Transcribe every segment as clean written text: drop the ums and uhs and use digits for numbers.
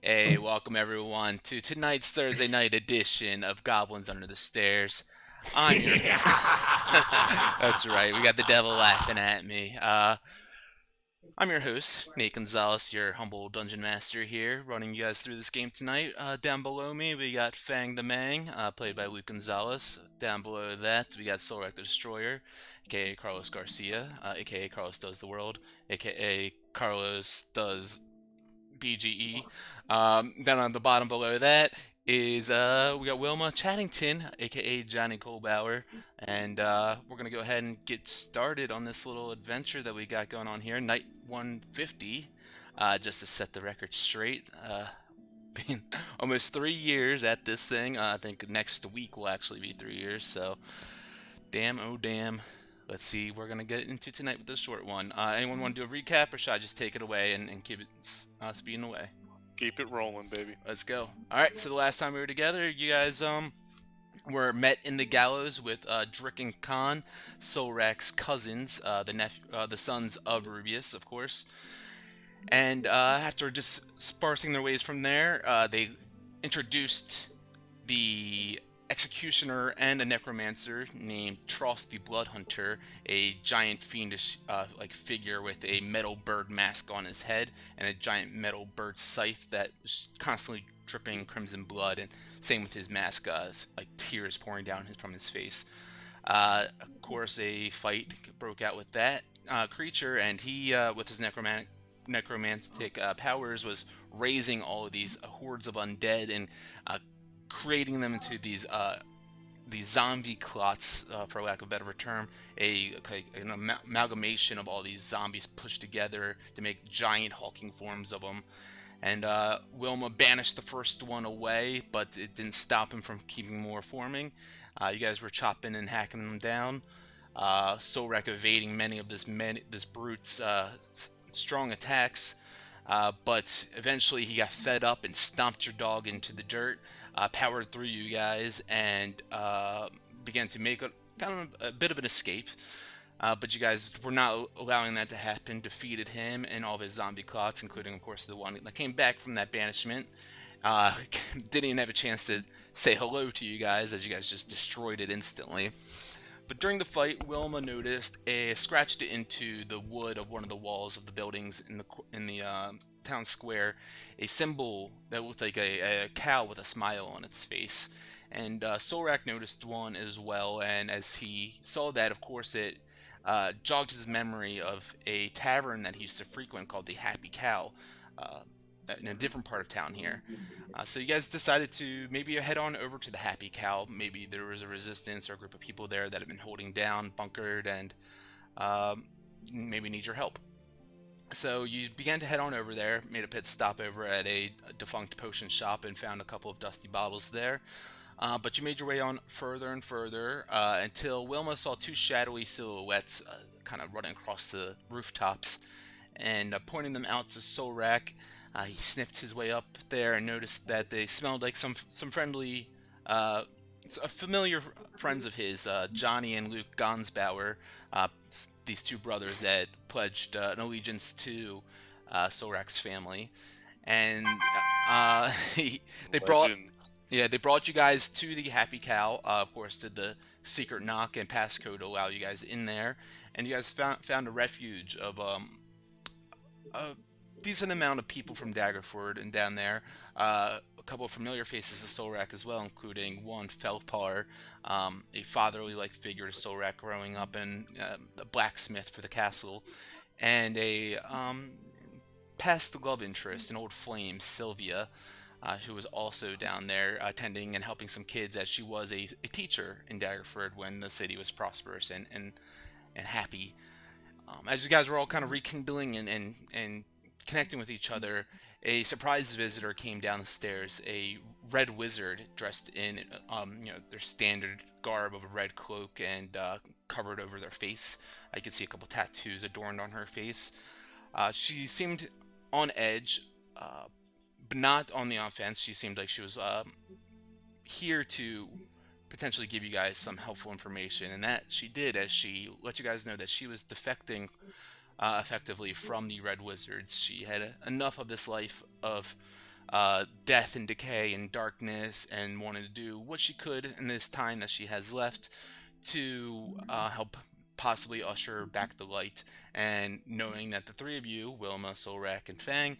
Hey, welcome everyone to tonight's Thursday night edition of Goblins Under the Stairs. I'm your That's right, we got the devil laughing at me. I'm your host, Nate Gonzalez, your humble dungeon master here, running you guys through this game tonight. Down below me, we got Fang the Mang, played by Luke Gonzalez. Down below that, we got Solrak the Destroyer, aka Carlos Garcia, aka Carlos Does the World, aka Carlos Does BGE. Then on the bottom below that is we got Wilma Chattington, aka Johnny Colbauer, and we're gonna go ahead and get started on this little adventure that we got going on here, night 150. Just to set the record straight, been almost 3 years at this thing. I think next week will actually be 3 years. So damn, oh damn. Let's see, we're gonna get into tonight with this short one. Anyone want to do a recap, or should I just take it away and keep it speeding away? Keep it rolling, baby. Let's go. All right. So the last time we were together, you guys were met in the gallows with Drick and Khan, Solrak's cousins, the sons of Rubius, of course. And after just sparsing their ways from there, they introduced the executioner and a necromancer named Tross the Bloodhunter, a giant fiendish like figure with a metal bird mask on his head and a giant metal bird scythe that was constantly dripping crimson blood, and same with his mask, like tears pouring down from his face. Of course, a fight broke out with that creature, and he, with his necromantic powers, was raising all of these hordes of undead and creating them into these zombie clots, for lack of a better term, an amalgamation of all these zombies pushed together to make giant hulking forms of them. And Wilma banished the first one away, but it didn't stop him from keeping more forming. You guys were chopping and hacking them down. Sorek evading many of this brute's strong attacks. But eventually he got fed up and stomped your dog into the dirt, powered through you guys, and began to make kind of a bit of an escape. But you guys were not allowing that to happen, defeated him and all of his zombie clots, including, of course, the one that came back from that banishment. Uh, didn't even have a chance to say hello to you guys, as you guys just destroyed it instantly. But during the fight, Wilma noticed scratched into the wood of one of the walls of the buildings in the town square, a symbol that looked like a cow with a smile on its face. And Sorak noticed one as well, and as he saw that, of course, it jogged his memory of a tavern that he used to frequent called the Happy Cow, uh, in a different part of town here. So you guys decided to maybe head on over to the Happy Cow. Maybe there was a resistance or a group of people there that have been holding down, bunkered, and um, maybe need your help. So you began to head on over there, made a pit stop over at a defunct potion shop, and found a couple of dusty bottles there. But you made your way on further and further until Wilma saw two shadowy silhouettes kind of running across the rooftops, and pointing them out to Solrak. He sniffed his way up there and noticed that they smelled like some friendly, familiar friends of his, Johnny and Luke Gonsbauer, uh, these two brothers that pledged an allegiance to Solrak's family, and he, they brought Legends. yeah, they brought you guys to the Happy Cow. Of course, did the secret knock and passcode to allow you guys in there, and you guys found a refuge of a decent amount of people from Daggerford and down there. A couple of familiar faces to Solrak as well, including one Felpar, a fatherly-like figure to Solrak growing up, and a blacksmith for the castle, and a past love interest, an old flame, Sylvia, who was also down there attending and helping some kids, as she was a teacher in Daggerford when the city was prosperous and happy. As you guys were all kind of rekindling and connecting with each other, a surprise visitor came down the stairs. A red wizard dressed in, their standard garb of a red cloak and covered over their face. I could see a couple tattoos adorned on her face. She seemed on edge, but not on the offense. She seemed like she was here to potentially give you guys some helpful information, and that she did, as she let you guys know that she was defecting effectively from the Red Wizards. She had enough of this life of death and decay and darkness, and wanted to do what she could in this time that she has left to help possibly usher back the light. And knowing that the three of you, Wilma, Solrak, and Fang,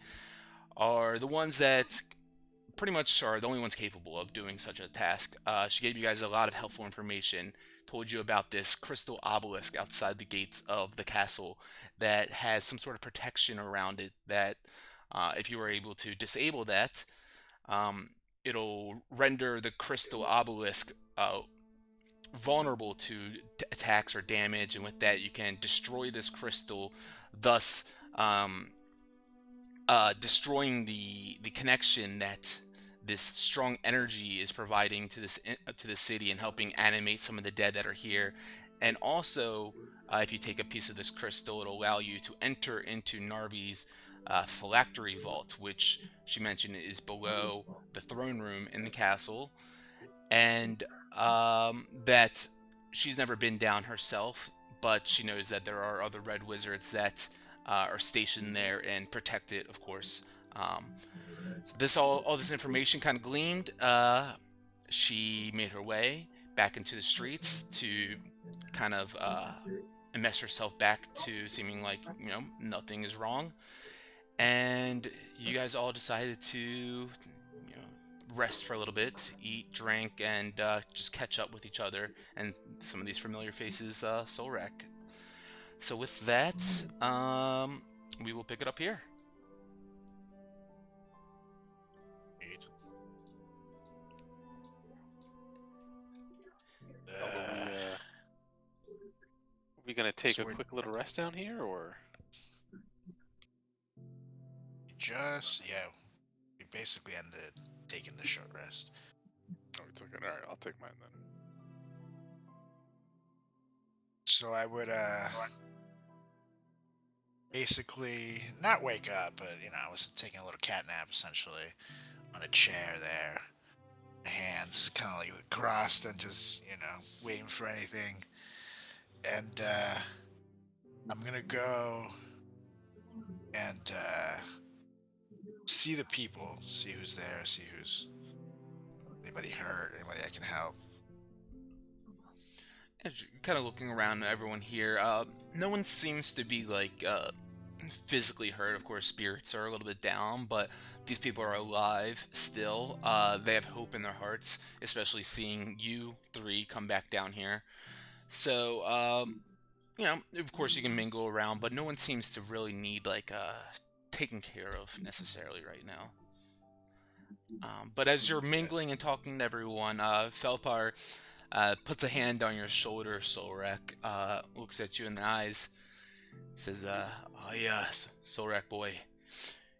are the ones that pretty much are the only ones capable of doing such a task. She gave you guys a lot of helpful information, told you about this crystal obelisk outside the gates of the castle that has some sort of protection around it that, if you were able to disable that, um, it'll render the crystal obelisk vulnerable to attacks or damage, and with that you can destroy this crystal, thus destroying the connection that this strong energy is providing to this city and helping animate some of the dead that are here. And also, if you take a piece of this crystal, it'll allow you to enter into Narvi's phylactery vault, which she mentioned is below the throne room in the castle, and that she's never been down herself, but she knows that there are other red wizards that are stationed there and protect it, of course. So all this information kind of gleamed. She made her way back into the streets to kind of immerse herself back to seeming like, nothing is wrong. And you guys all decided to rest for a little bit, eat, drink, and just catch up with each other and some of these familiar faces, Solrak. So with that, we will pick it up here. Are we gonna take a quick little rest down here, or? We basically ended taking the short rest. Oh, we took it. All right, I'll take mine then. So I would basically not wake up, but I was taking a little cat nap essentially on a chair there, hands kind of like crossed and just waiting for anything. And I'm gonna go and see the people, see who's there, see who's anybody hurt, anybody I can help. Kind of looking around at everyone here, no one seems to be like physically hurt. Of course, spirits are a little bit down, but these people are alive still. They have hope in their hearts, especially seeing you three come back down here. So, of course you can mingle around, but no one seems to really need like taken care of necessarily right now. But as you're mingling and talking to everyone, Felpar puts a hand on your shoulder, Solrak, looks at you in the eyes, says, "Oh yes, Solrak boy.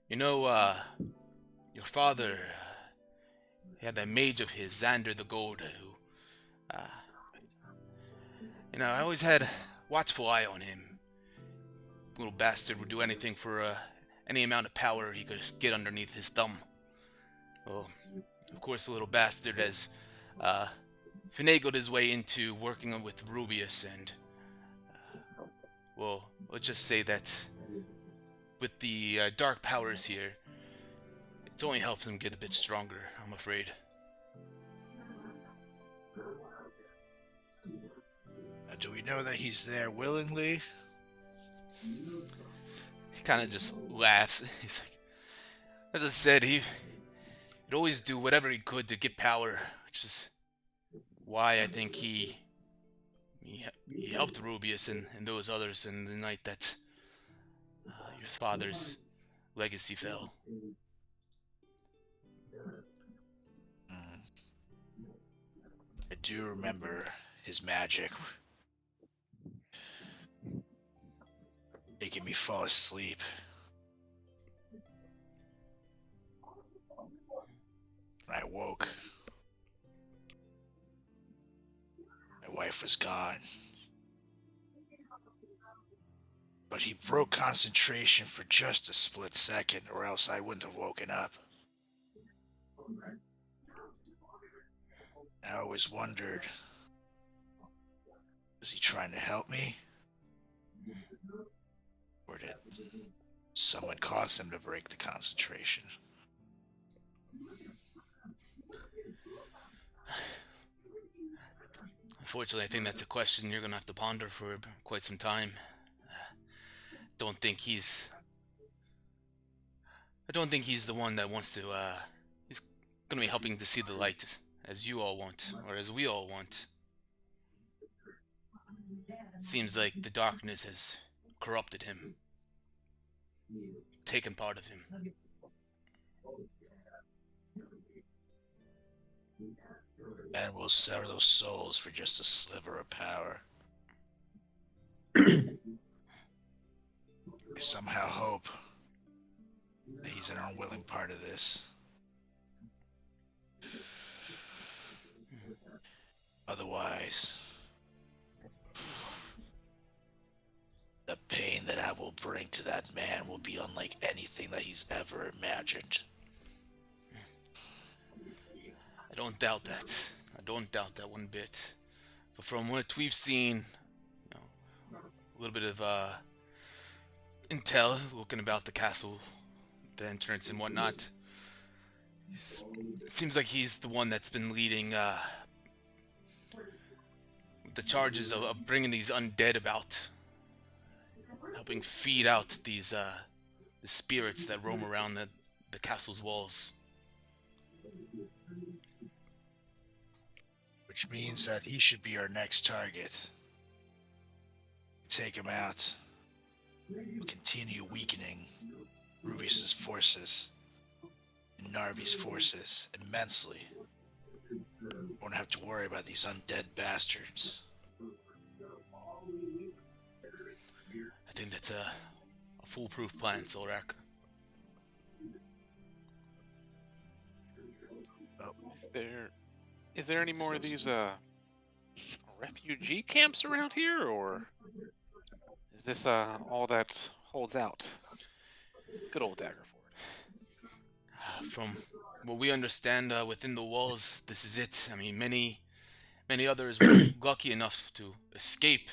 Your father, he had that mage of his, Xander the Gold, who, I always had a watchful eye on him. Little bastard would do anything for any amount of power he could get underneath his thumb. Well, of course, the little bastard has finagled his way into working with Rubius, and well, let's just say that with the dark powers here, it only helps him get a bit stronger, I'm afraid." Do we know that he's there willingly? He kind of just laughs. He's like, "As I said, he'd always do whatever he could to get power, which is why I think he helped Rubius and those others in the night that your father's legacy fell." I do remember his magic making me fall asleep. I woke. My wife was gone. But he broke concentration for just a split second, or else I wouldn't have woken up. I always wondered, was he trying to help me? Or did someone cause him to break the concentration? Unfortunately, I think that's a question you're gonna have to ponder for quite some time. Don't think he's. I don't think he's the one that wants to. He's gonna be helping to see the light, as you all want, or as we all want. It seems like the darkness has corrupted him, taken part of him. And we'll sever those souls for just a sliver of power. I somehow hope that he's an unwilling part of this. Otherwise, the pain that I will bring to that man will be unlike anything that he's ever imagined. I don't doubt that. I don't doubt that one bit. But from what we've seen, a little bit of intel looking about the castle, the entrance and whatnot. It seems like he's the one that's been leading the charges of bringing these undead about, helping feed out these the spirits that roam around the castle's walls. Which means that he should be our next target. Take him out. We'll continue weakening Rubius's forces and Narvi's forces immensely. Won't have to worry about these undead bastards. I think that's a foolproof plan, Solrak. Is there any more of these refugee camps around here, or is this all that holds out? Good old Daggerford. From what we understand within the walls, this is it. I mean, many others were lucky enough to escape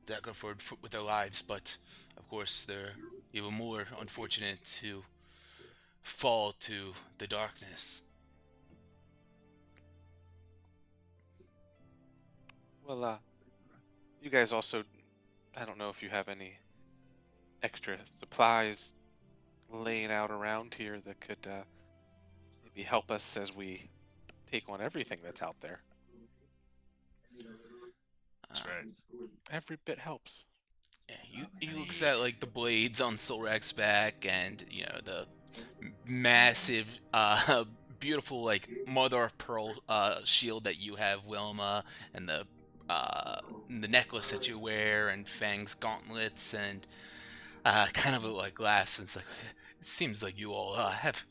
Daggerford with their lives, but of course they're even more unfortunate to fall to the darkness. Well, you guys also, I don't know if you have any extra supplies laying out around here that could maybe help us as we take on everything that's out there. That's right. Every bit helps. Yeah, he looks at like the blades on Solrak's back, and the massive, beautiful like mother of pearl shield that you have, Wilma, and the necklace that you wear, and Fang's gauntlets, and kind of like glass. And it's like it seems like you all have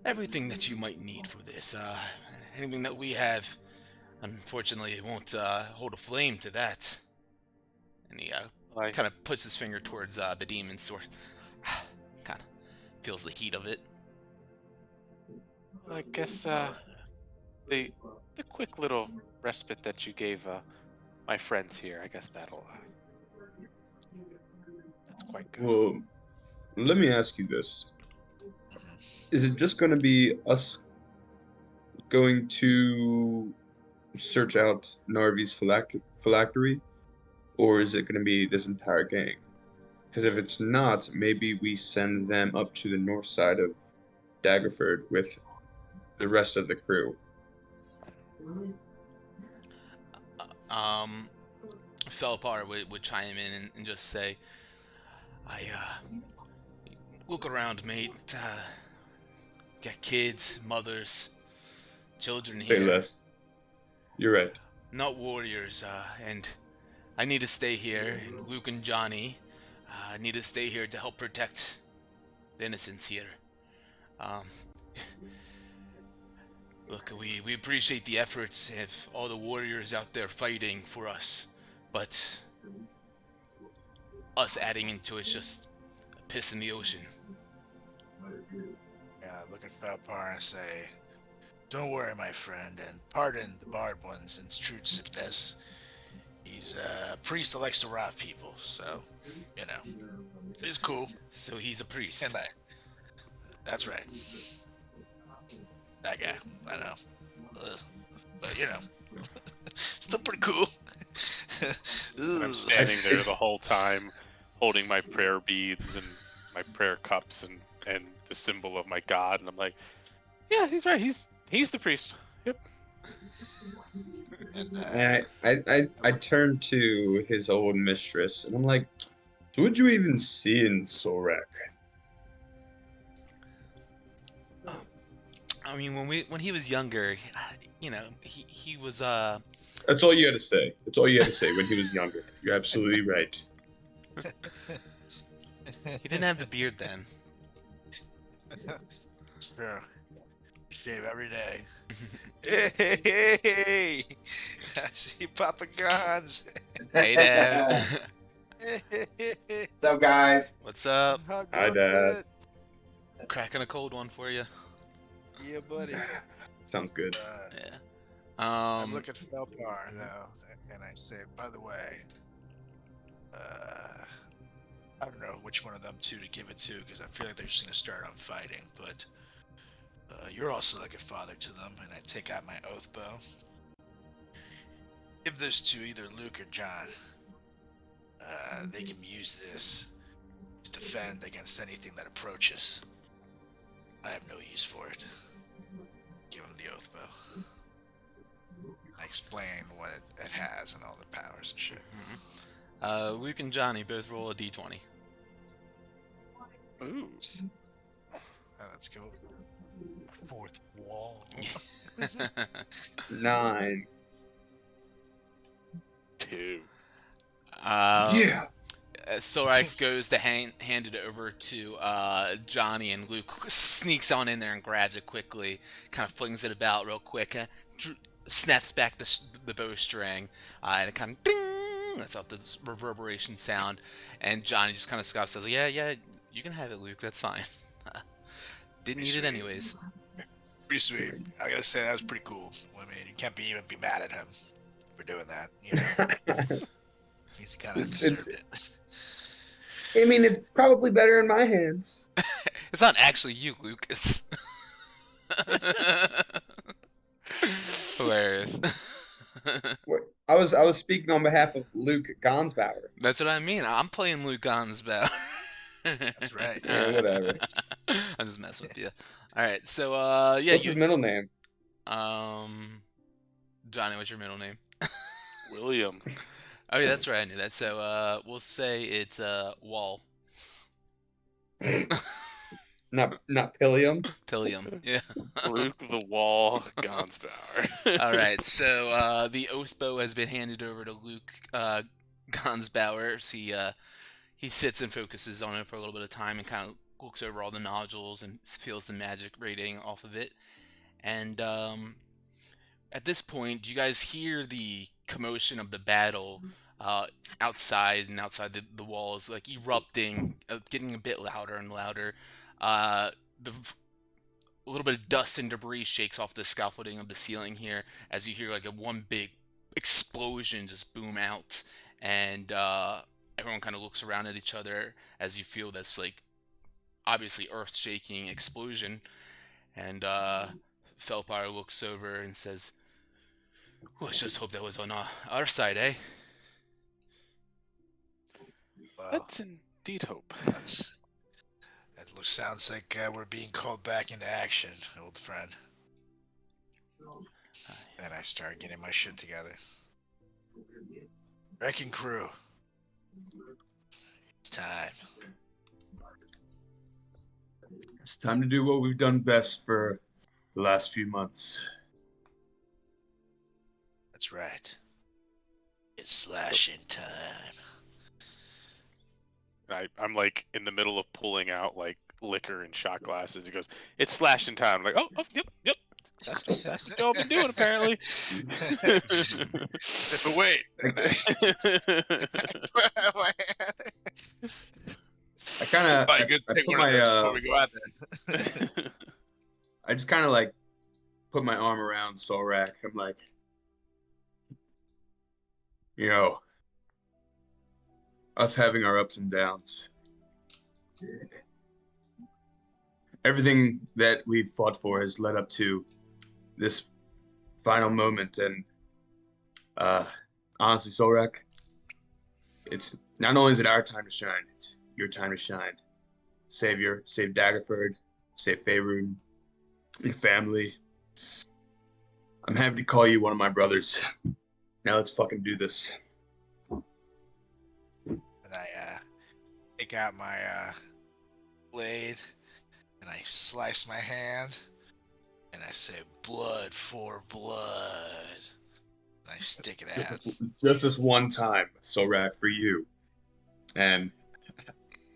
everything that you might need for this. Anything that we have, unfortunately, it won't hold a flame to that. And he kind of puts his finger towards the demon's sword. Kind of feels the heat of it. I guess the quick little respite that you gave my friends here, I guess that's quite good. Well, let me ask you this. Is it just going to be us going to search out Narvi's phylactery, or is it going to be this entire gang? Because if it's not, maybe we send them up to the north side of Daggerford with the rest of the crew. Felpar would chime in and just say, I look around, mate. Got kids, mothers, children Say here. less. You're right. Not warriors, and I need to stay here, and Luke and Johnny need to stay here to help protect the innocents here. Look, we appreciate the efforts of all the warriors out there fighting for us, but us adding into it's just a piss in the ocean. Yeah, look at Falpar and say, "Don't worry, my friend, and pardon the barbed one's intrusiveness. He's a priest that likes to rob people, so, he's cool." So he's a priest. And that's right. That guy, I know. But, still Still pretty cool. And I'm standing there the whole time, holding my prayer beads and my prayer cups and the symbol of my god, and I'm like, yeah, he's right. He's the priest. Yep. And, I turned to his old mistress, and I'm like, so what'd you even see in Sorak? I mean, when he was younger, you know, he was That's all you had to say. That's all you had to say when he was younger. You're absolutely right. he didn't have the beard then. True. Shave every day. Hey! I see Papa Guns. Hey, Dad. What's up, guys? What's up? Hi, Dad. Cracking a cold one for you. Yeah, buddy. Sounds good. Yeah. I look at Felpar now, and I say, by the way, I don't know which one of them two to give it to, because I feel like they're just going to start on fighting, but you're also like a father to them, and I take out my oath bow. Give this to either Luke or John. They can use this to defend against anything that approaches. I have no use for it. Give him the oath bow. I explain what it has and all the powers and shit. Luke and Johnny both roll a d20. Ooh. Oh, that's cool. Fourth wall. 9. 2. Yeah. Sorak goes to hand it over to Johnny, and Luke sneaks on in there and grabs it quickly, kind of flings it about real quick, snaps back the bowstring, and it kind of ding! That's out the reverberation sound, and Johnny just kind of scoffs, says, yeah, you can have it, Luke, that's fine. Didn't need it anyways. Pretty sweet. I gotta say, that was pretty cool. I mean, you can't even be mad at him for doing that, you know? He's kind of deserved it. I mean, it's probably better in my hands. It's not actually you, Luke. It's hilarious. I was speaking on behalf of Luke Gonsbauer. That's what I mean. I'm playing Luke Gonsbauer. That's right. Yeah, whatever. I'm just messing with you. All right, so yeah. What's his middle name? Johnny, what's your middle name? William. Oh yeah, that's right. I knew that. So we'll say it's Wall. Not Pillium. Pillium. Yeah. Luke the Wall Gonsbauer. All right. So the oath bow has been handed over to Luke Gonsbauer. So he sits and focuses on it for a little bit of time and kind of looks over all the nodules and feels the magic radiating off of it. And at this point, you guys hear the commotion of the battle outside the walls, like erupting, getting a bit louder and louder. A little bit of dust and debris shakes off the scaffolding of the ceiling here as you hear like one big explosion just boom out, and everyone kind of looks around at each other as you feel this like obviously earth-shaking explosion, and Felpar looks over and says, "Let's just hope that was on our side, eh?" Wow. Let's indeed hope. Sounds like we're being called back into action, old friend. And I start getting my shit together. Wrecking crew. It's time. It's time to do what we've done best for the last few months. That's right. It's slashing time. I'm like in the middle of pulling out like liquor and shot glasses. He goes, "It's slashing time." I'm like, oh, yep. That's what y'all been doing apparently. Except for wait. I kind of I put my before we go out there. I just kind of like put my arm around Sorak. I'm like, you know, us having our ups and downs. Everything that we've fought for has led up to this final moment, and Honestly, Solrak, it's not only is it our time to shine, it's your time to shine. Save Daggerford, save Faerun, your family. I'm happy to call you one of my brothers. Now let's fucking do this. And I take out my blade and I slice my hand and I say, "Blood for blood." And I stick it out. Just this one time, Solrak, for you. And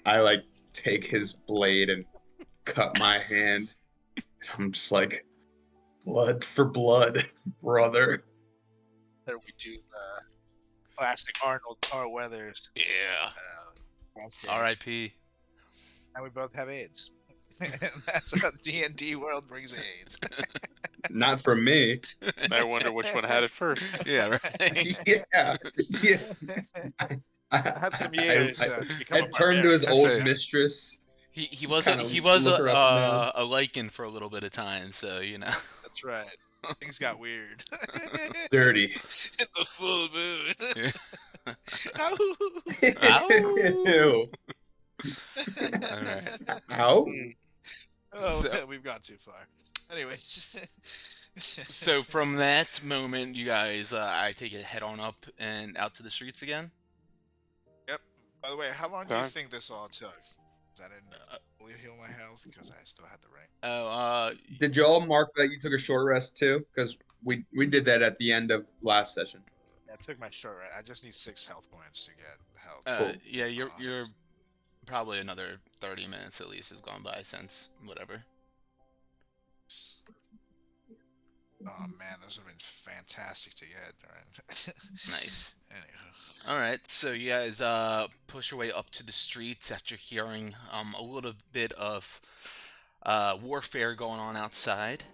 I like take his blade and cut my hand. I'm just like, blood for blood, brother. There we do the classic Arnold Tar Weathers. Yeah. That's great. R.I.P. And we both have AIDS. That's how D&D world brings AIDS. Not from me. I wonder which one had it first. Yeah, right. Yeah. I had some years to become a turned to his barbarian. old mistress. He was kinda a look her up and down. a Lycan for a little bit of time, so you know. That's right. Things got weird. Dirty. In the full moon. Ew. All right. Ow. Oh, So- we've gone too far. Anyways. So from that moment, you guys, I take it head on up and out to the streets again. Yep. By the way, how long do you Done. think this all took? Because I didn't fully heal my health because I still had the ring. Oh, Did y'all mark that you took a short rest too? Because we did that at the end of last session. Yeah, I took my short rest. I just need 6 health points to get health. Cool. yeah, you're probably another 30 minutes at least has gone by since whatever. Oh man, those would have been fantastic to get. Right? Nice. Anywho. All right, so you guys push your way up to the streets after hearing a little bit of warfare going on outside.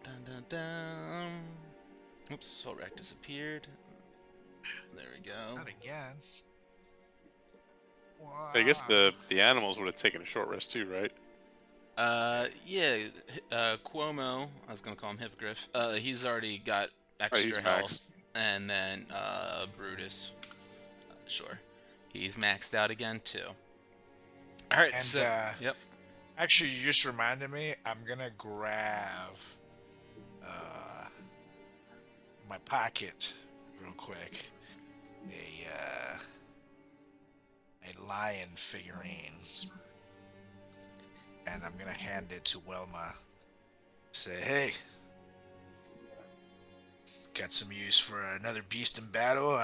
Dun dun dun. Oops, Solrak disappeared. There we go. Not again. I guess Wow. the animals would have taken a short rest too, right? Yeah, Cuomo, I was gonna call him Hippogriff. He's already got he's extra maxed. health, and then Brutus, sure, he's maxed out again too. All right, And so yep. actually, you just reminded me. I'm gonna grab my pocket real quick. A lion figurine, and I'm gonna hand it to Wilma. Say, hey, got some use for another beast in battle.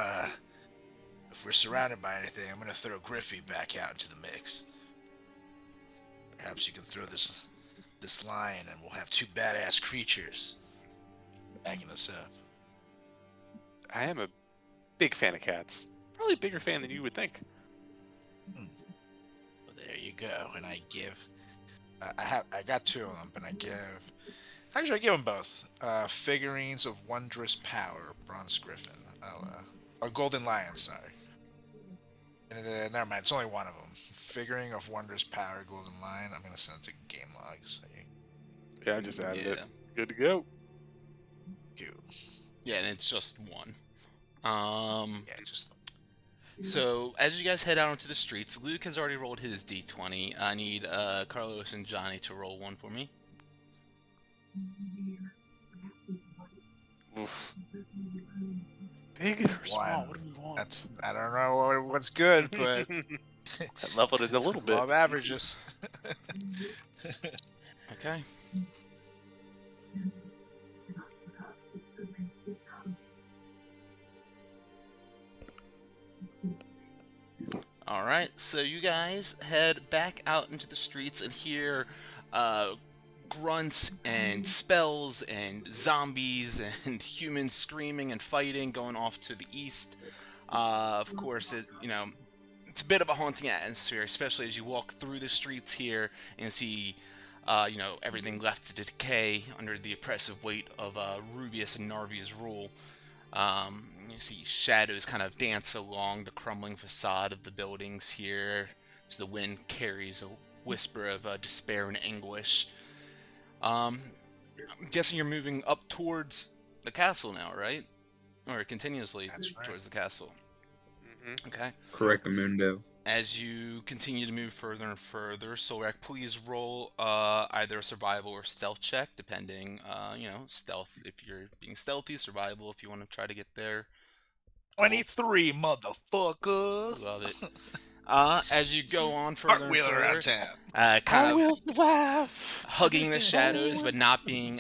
If we're surrounded by anything, I'm gonna throw Griffey back out into the mix. Perhaps you can throw this lion, and we'll have 2 badass creatures backing us up. I am a big fan of cats. Probably a bigger fan than you would think. Well, there you go. And I give. I got 2 of them, but I give. Actually, I give them both. Figurines of wondrous power, bronze griffin, or golden lion. Sorry. And, never mind. It's only one of them. Figuring of wondrous power, golden lion. I'm gonna send it to game logs. Yeah, I just added it. Yeah. Good to go. Yeah, and it's just one. Yeah, just. So as you guys head out onto the streets, Luke has already rolled his d20. I need Carlos and Johnny to roll one for me. Oof. Big or small? One. What do you want? I don't know what's good, but I leveled it a little bit. law of averages. Okay. All right, so you guys head back out into the streets and hear grunts and spells and zombies and humans screaming and fighting going off to the east. Of course, it's a bit of a haunting atmosphere, especially as you walk through the streets here and see, everything left to decay under the oppressive weight of Rubius and Narvi's rule. You see shadows kind of dance along the crumbling facade of the buildings here as the wind carries a whisper of despair and anguish. I'm guessing you're moving up towards the castle now, right? or continuously That's right. towards the castle. Mm-hmm. Okay. Correct, Amundale. As you continue to move further and further, Solrak, please roll either a survival or stealth check, depending. Stealth if you're being stealthy, survival if you want to try to get there. 23, motherfucker. Love it. As you go on further and Cartwheeling around further, town. kind I of will survive. hugging the shadows, but not being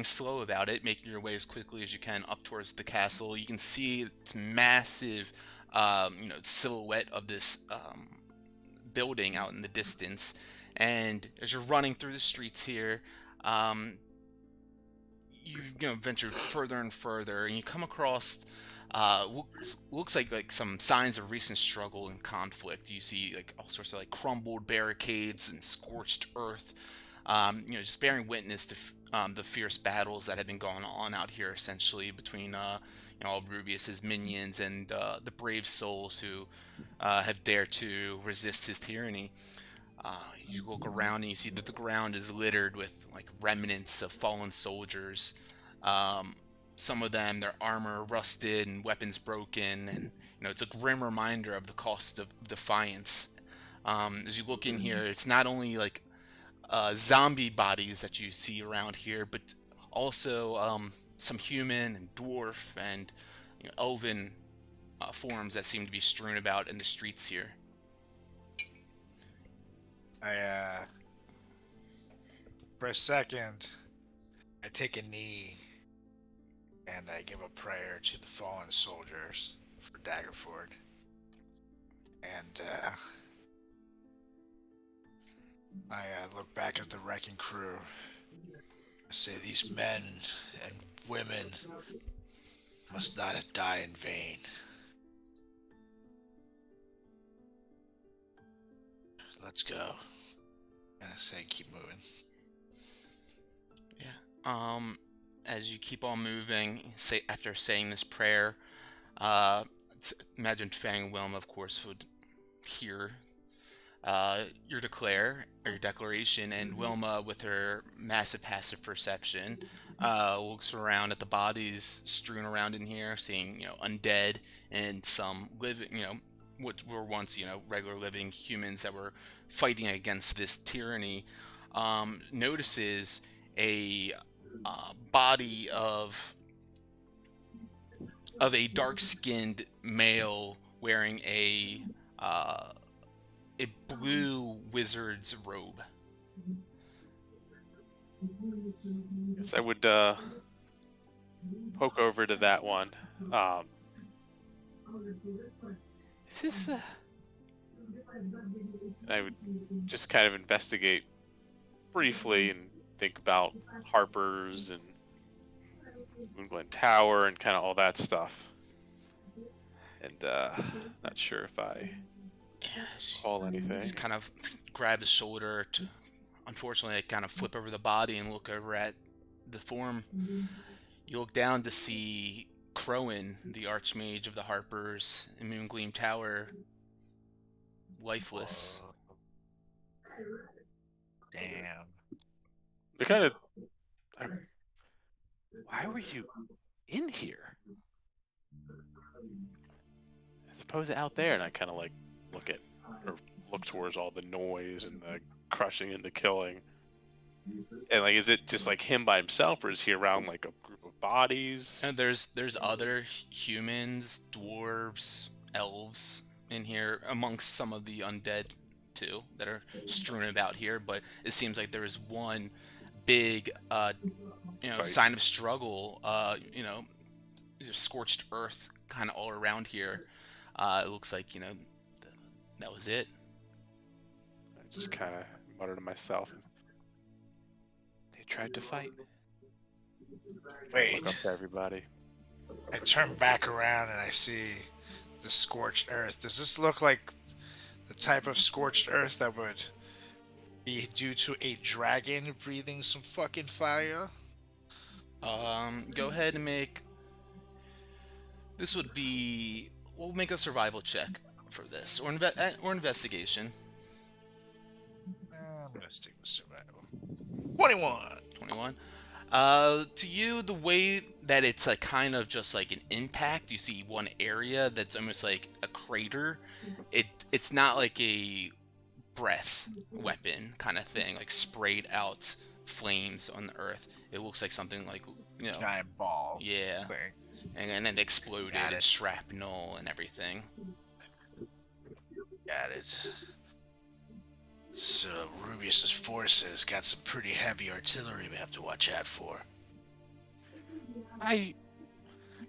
slow about it, making your way as quickly as you can up towards the castle. You can see its massive, silhouette of this building out in the distance, and as you're running through the streets here, you venture further and further, and you come across looks like some signs of recent struggle and conflict. You see like all sorts of like crumbled barricades and scorched earth, just bearing witness to the fierce battles that have been going on out here, essentially between all of Rubius's minions and the brave souls who have dared to resist his tyranny. You look around and you see that the ground is littered with like remnants of fallen soldiers. Some of them, their armor rusted and weapons broken, and it's a grim reminder of the cost of defiance. As you look in here, it's not only like zombie bodies that you see around here, but also some human and dwarf and elven forms that seem to be strewn about in the streets here. For a second, I take a knee and I give a prayer to the fallen soldiers for Daggerford. And I look back at the wrecking crew. I say, these men and women must not die in vain. Let's go. And I say, keep moving. Yeah. As you keep on moving, after saying this prayer, imagine Fang and Wilma, of course, would hear your declaration, and Wilma, with her massive passive perception, looks around at the bodies strewn around in here, seeing undead and some living, what were once regular living humans that were fighting against this tyranny. Notices a body of a dark-skinned male wearing a blue wizard's robe. Yes, I would poke over to that one. Is this? I would just kind of investigate briefly and think about Harper's and Moonglen Tower and kind of all that stuff. And not sure if I call anything. Just kind of grab his shoulder to, unfortunately, I kind of flip over the body and look over at the form. You look down to see Crowan, the Archmage of the Harpers in Moongleam Tower, lifeless. Damn. They kind of. Why were you in here? I suppose out there, and I kind of like look towards all the noise and the crushing and the killing. And like, is it just like him by himself, or is he around like a group of bodies? And there's other humans, dwarves, elves in here, amongst some of the undead too that are strewn about here. But it seems like there is one big, sign of struggle. Scorched earth kind of all around here. It looks like that was it. I just kind of mutter to myself. They tried to fight. Wait. Look up to everybody. I turn back around and I see the scorched earth. Does this look like the type of scorched earth that would be due to a dragon breathing some fucking fire? Go ahead and make. This would be. We'll make a survival check for this, or investigation. I'm gonna stick with survival. 21. 21. To you, the way that it's like kind of just like an impact. You see one area that's almost like a crater. It's not like a breath weapon kind of thing, like sprayed out flames on the earth. It looks like something like, you know, Giant ball. yeah, Things. and then it exploded Got and it. shrapnel and everything. Got it. So Rubius's forces got some pretty heavy artillery we have to watch out for. I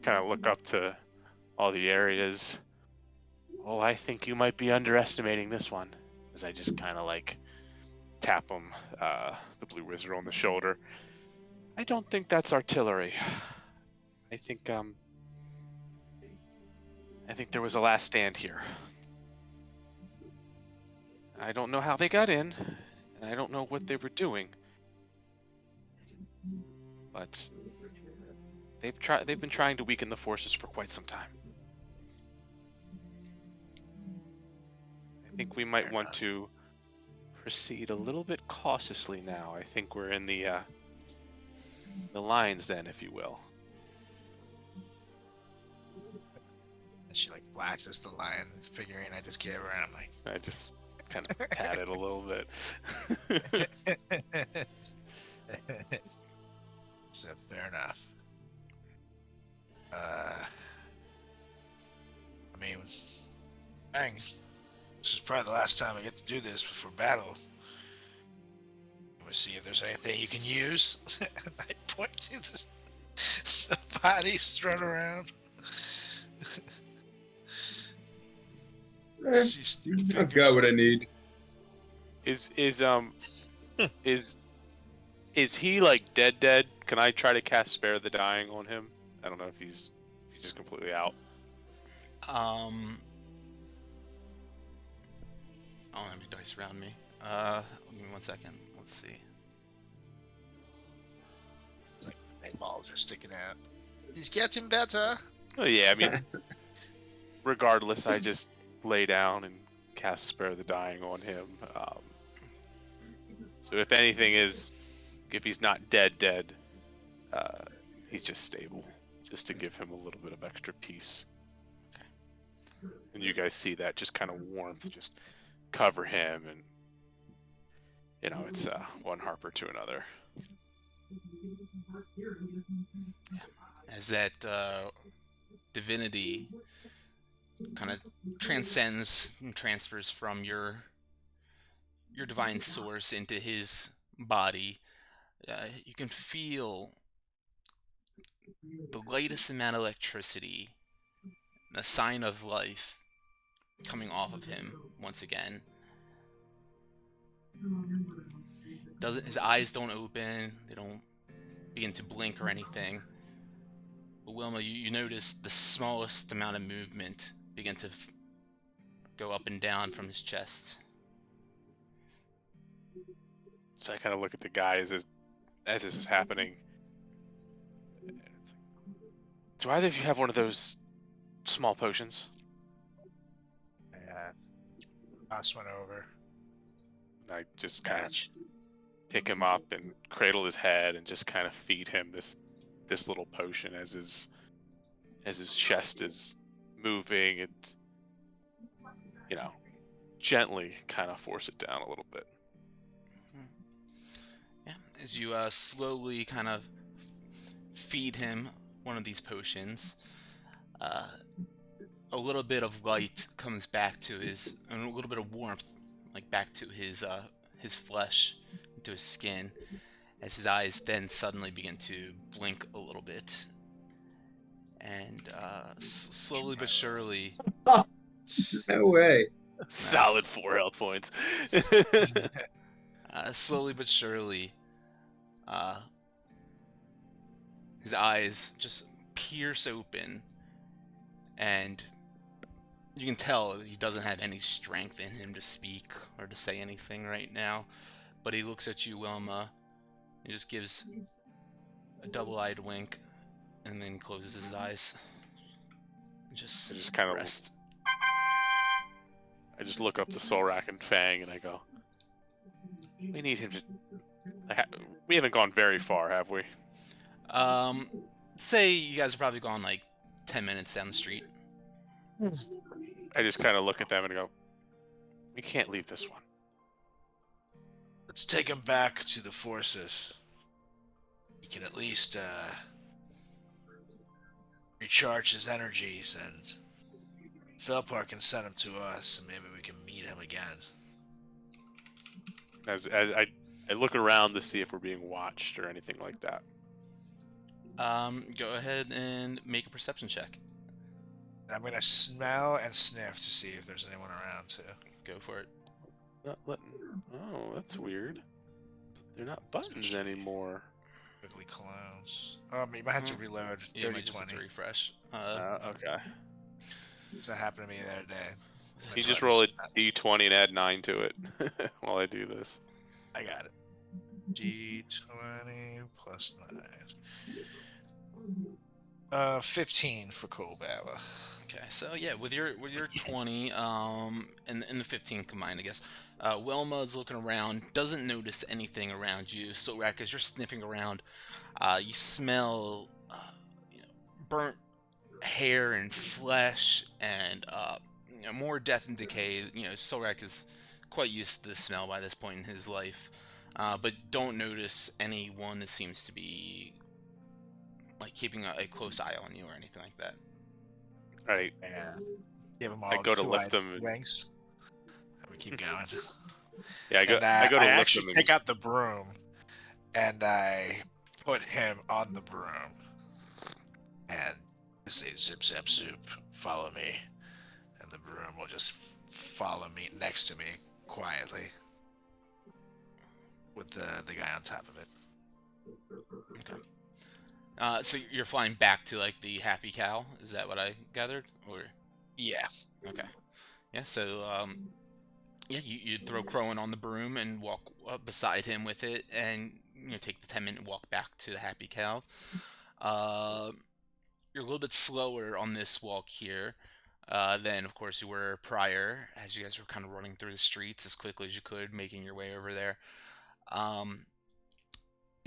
kind of look up to all the areas. Oh, I think you might be underestimating this one. As I just kind of like tap him, the blue wizard, on the shoulder. I don't think that's artillery. I think there was a last stand here. I don't know how they got in, and I don't know what they were doing. But they've been trying to weaken the forces for quite some time. I think we might want to proceed a little bit cautiously now. I think we're in the lines then, if you will. And she like flashes the lion figurine I just gave her, and I'm like, I just kind of pat it a little bit. so fair enough. I mean, dang, this is probably the last time I get to do this before battle. We'll see if there's anything you can use. I point to the bodies strewn around. I've got what I need. Is he like dead? Can I try to cast Spare the Dying on him? I don't know if he's just completely out. Oh, let me dice around me. Give me 1 second. Let's see. It's like balls are sticking out. He's getting better. Oh yeah, I mean, regardless, I just lay down and cast Spare the Dying on him. So if anything if he's not dead, he's just stable, just to give him a little bit of extra peace. And you guys see that just kind of warmth just cover him, and you know, it's one Harper to another. As that divinity kind of transcends and transfers from your divine source into his body, you can feel the lightest amount of electricity, a sign of life, coming off of him once again. His eyes don't open, they don't begin to blink or anything. But Wilma, you notice the smallest amount of movement begin to go up and down from his chest. So I kind of look at the guy as this is happening. Do either of you have one of those small potions? Yeah. Toss one over. I just kind of pick him up and cradle his head and just kind of feed him this little potion as his chest is moving, and you know, gently kind of force it down a little bit. Yeah, as you slowly kind of feed him one of these potions, a little bit of light comes back to and a little bit of warmth, like back to his flesh, into his skin, as his eyes then suddenly begin to blink a little bit, and slowly but surely. No way. Solid 4 health points. Slowly but surely, his eyes just pierce open, and you can tell he doesn't have any strength in him to speak or to say anything right now. But he looks at you, Wilma, and just gives a double-eyed wink, and then closes his eyes. Just kind of rest. I just look up to Solrak and Fang, and I go, we need him to... we haven't gone very far, have we? say you guys have probably gone like 10 minutes down the street. I just kind of look at them and go, "We can't leave this one." Let's take him back to the forces. He can at least recharge his energies, and Felpar can send him to us, and maybe we can meet him again. As I look around to see if we're being watched or anything like that. Go ahead and make a perception check. I'm gonna smell and sniff to see if there's anyone around too. Go for it. Not letting. Oh, that's weird. They're not buttons Especially- anymore. Quickly clones. You might have to reload. Yeah, you 30, might just have 20. to refresh. Okay. That happened to me the other day. Can you just roll a d20 and add 9 to it while I do this? I got it. D20 plus 9. 15 for Kobaba. Okay, so yeah, with your 20 and the 15 combined, I guess. Wilma's looking around, doesn't notice anything around you. So as you're sniffing around, you smell burnt hair and flesh and more death and decay. Sorak is quite used to the smell by this point in his life, but don't notice anyone that seems to be like keeping a close eye on you or anything like that. Right. Yeah. Give them all I go to two-eyed lift them. wings. And we keep going. Yeah, I go to lift actually them. take out the broom, and I put him on the broom, and say, "Zip, zap, zoop, follow me," and the broom will just follow me next to me quietly, with the guy on top of it. Okay. So you're flying back to like the Happy Cow? Is that what I gathered? Or Yeah. okay, yeah. So yeah, you throw Crowan on the broom and walk beside him with it, and take the 10-minute walk back to the Happy Cow. You're a little bit slower on this walk here than, of course, you were prior, as you guys were kind of running through the streets as quickly as you could, making your way over there. And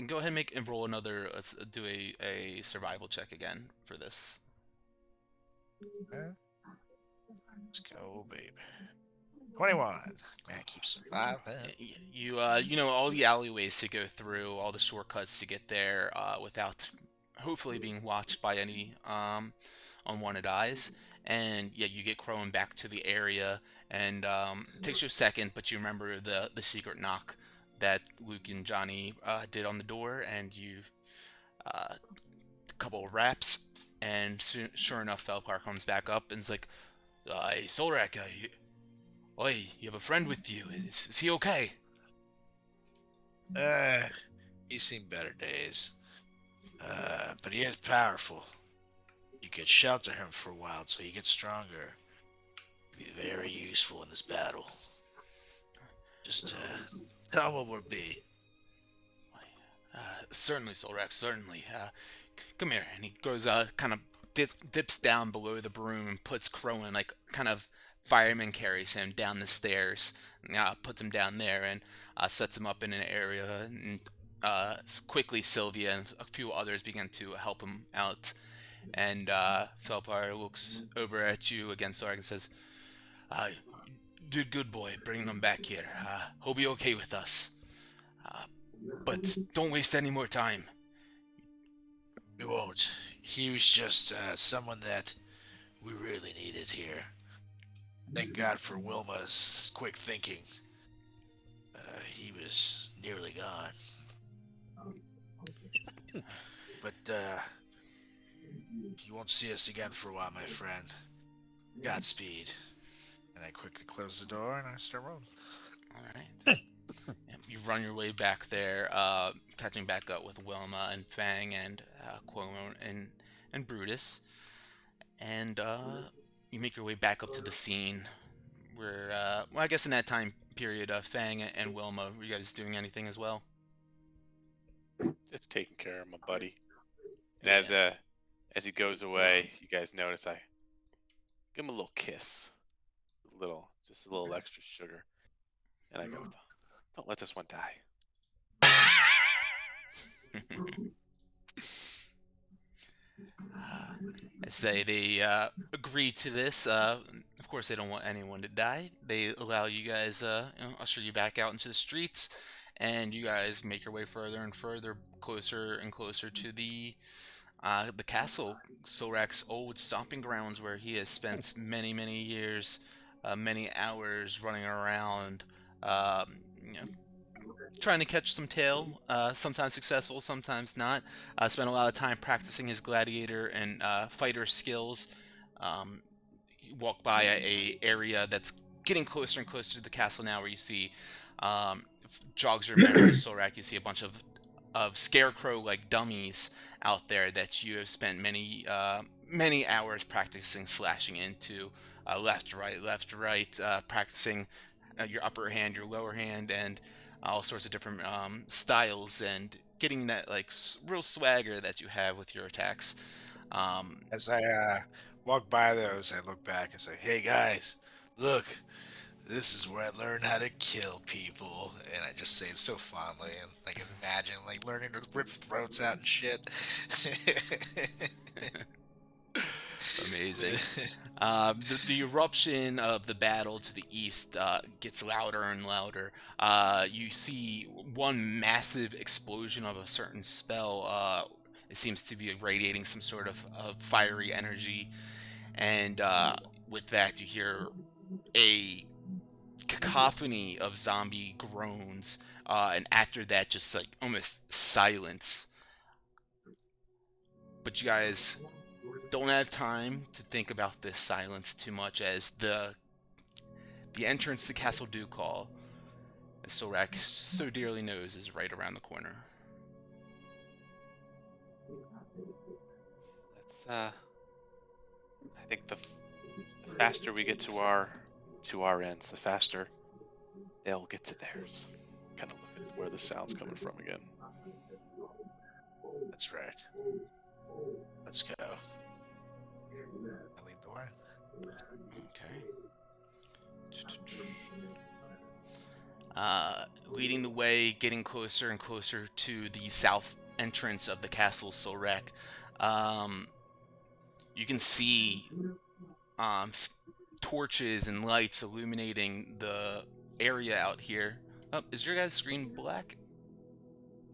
go ahead and roll another. Let's do a survival check again for this. Let's go, baby. 21. Man, keep surviving. You know all the alleyways to go through, all the shortcuts to get there without hopefully being watched by any unwanted eyes. And yeah, you get Crowan back to the area, and it takes you a second, but you remember the secret knock that Luke and Johnny did on the door, and you a couple of raps, and sure enough, Felpar comes back up and is like, "Hey, Solrak, you have a friend with you. Is he okay?" He's seen better days. But he is powerful. You could shelter him for a while until he gets stronger. He'd be very useful in this battle. Just tell him what we'll be. Certainly, Solrak, certainly. Come here. And he goes, kind of dips down below the broom and puts Crowan, like, kind of fireman carries him down the stairs, puts him down there, and sets him up in an area. And quickly, Sylvia and a few others begin to help him out. And Felpar looks over at you again, Solrak, and says, "Did good, boy. Bring them back here. He'll be okay with us. But don't waste any more time." We won't. He was just someone that we really needed here. Thank God for Wilma's quick thinking. He was nearly gone. But you won't see us again for a while, my friend. Godspeed. And I quickly close the door and I start rolling. All right. You run your way back there, catching back up with Wilma and Fang and Cuomo and Brutus, and you make your way back up to the scene. Where, well, I guess in that time period, Fang and Wilma, were you guys doing anything as well? Just taking care of my buddy. And as he goes away, you guys notice I give him a little kiss, just a little extra sugar, and I go, "Don't let this one die." say they agree to this. Of course, they don't want anyone to die. They allow you guys, usher you back out into the streets, and you guys make your way further and further, closer and closer to the castle, Sorak's old stomping grounds, where he has spent many, many years, many hours running around, you know, trying to catch some tail, sometimes successful, sometimes not. Spent a lot of time practicing his gladiator and fighter skills. You walk by a area that's getting closer and closer to the castle now, where you see, jogs your memory, Sorak. You see a bunch of scarecrow-like dummies out there that you have spent many hours practicing slashing into, left, right, practicing your upper hand, your lower hand, and all sorts of different styles, and getting that like real swagger that you have with your attacks. As I walk by those, I look back and say, "Hey guys, look, this is where I learned how to kill people." And I just say it so fondly, and like imagine like learning to rip throats out and shit. Amazing. The eruption of the battle to the east gets louder and louder. You see one massive explosion of a certain spell. It seems to be radiating some sort of fiery energy, and with that, you hear a cacophony of zombie groans, and after that, just like almost silence. But you guys don't have time to think about this silence too much, as the entrance to Castle Dukal, as Sorak so dearly knows, is right around the corner. Let's I think the faster we get to our ends, the faster they'll get to theirs. Kind of look at where the sound's coming from again. That's right. Let's go. I lead the way. Okay. Leading the way, getting closer and closer to the south entrance of the castle Sorek. You can see torches and lights illuminating the area out here. Oh, is your guys' screen black?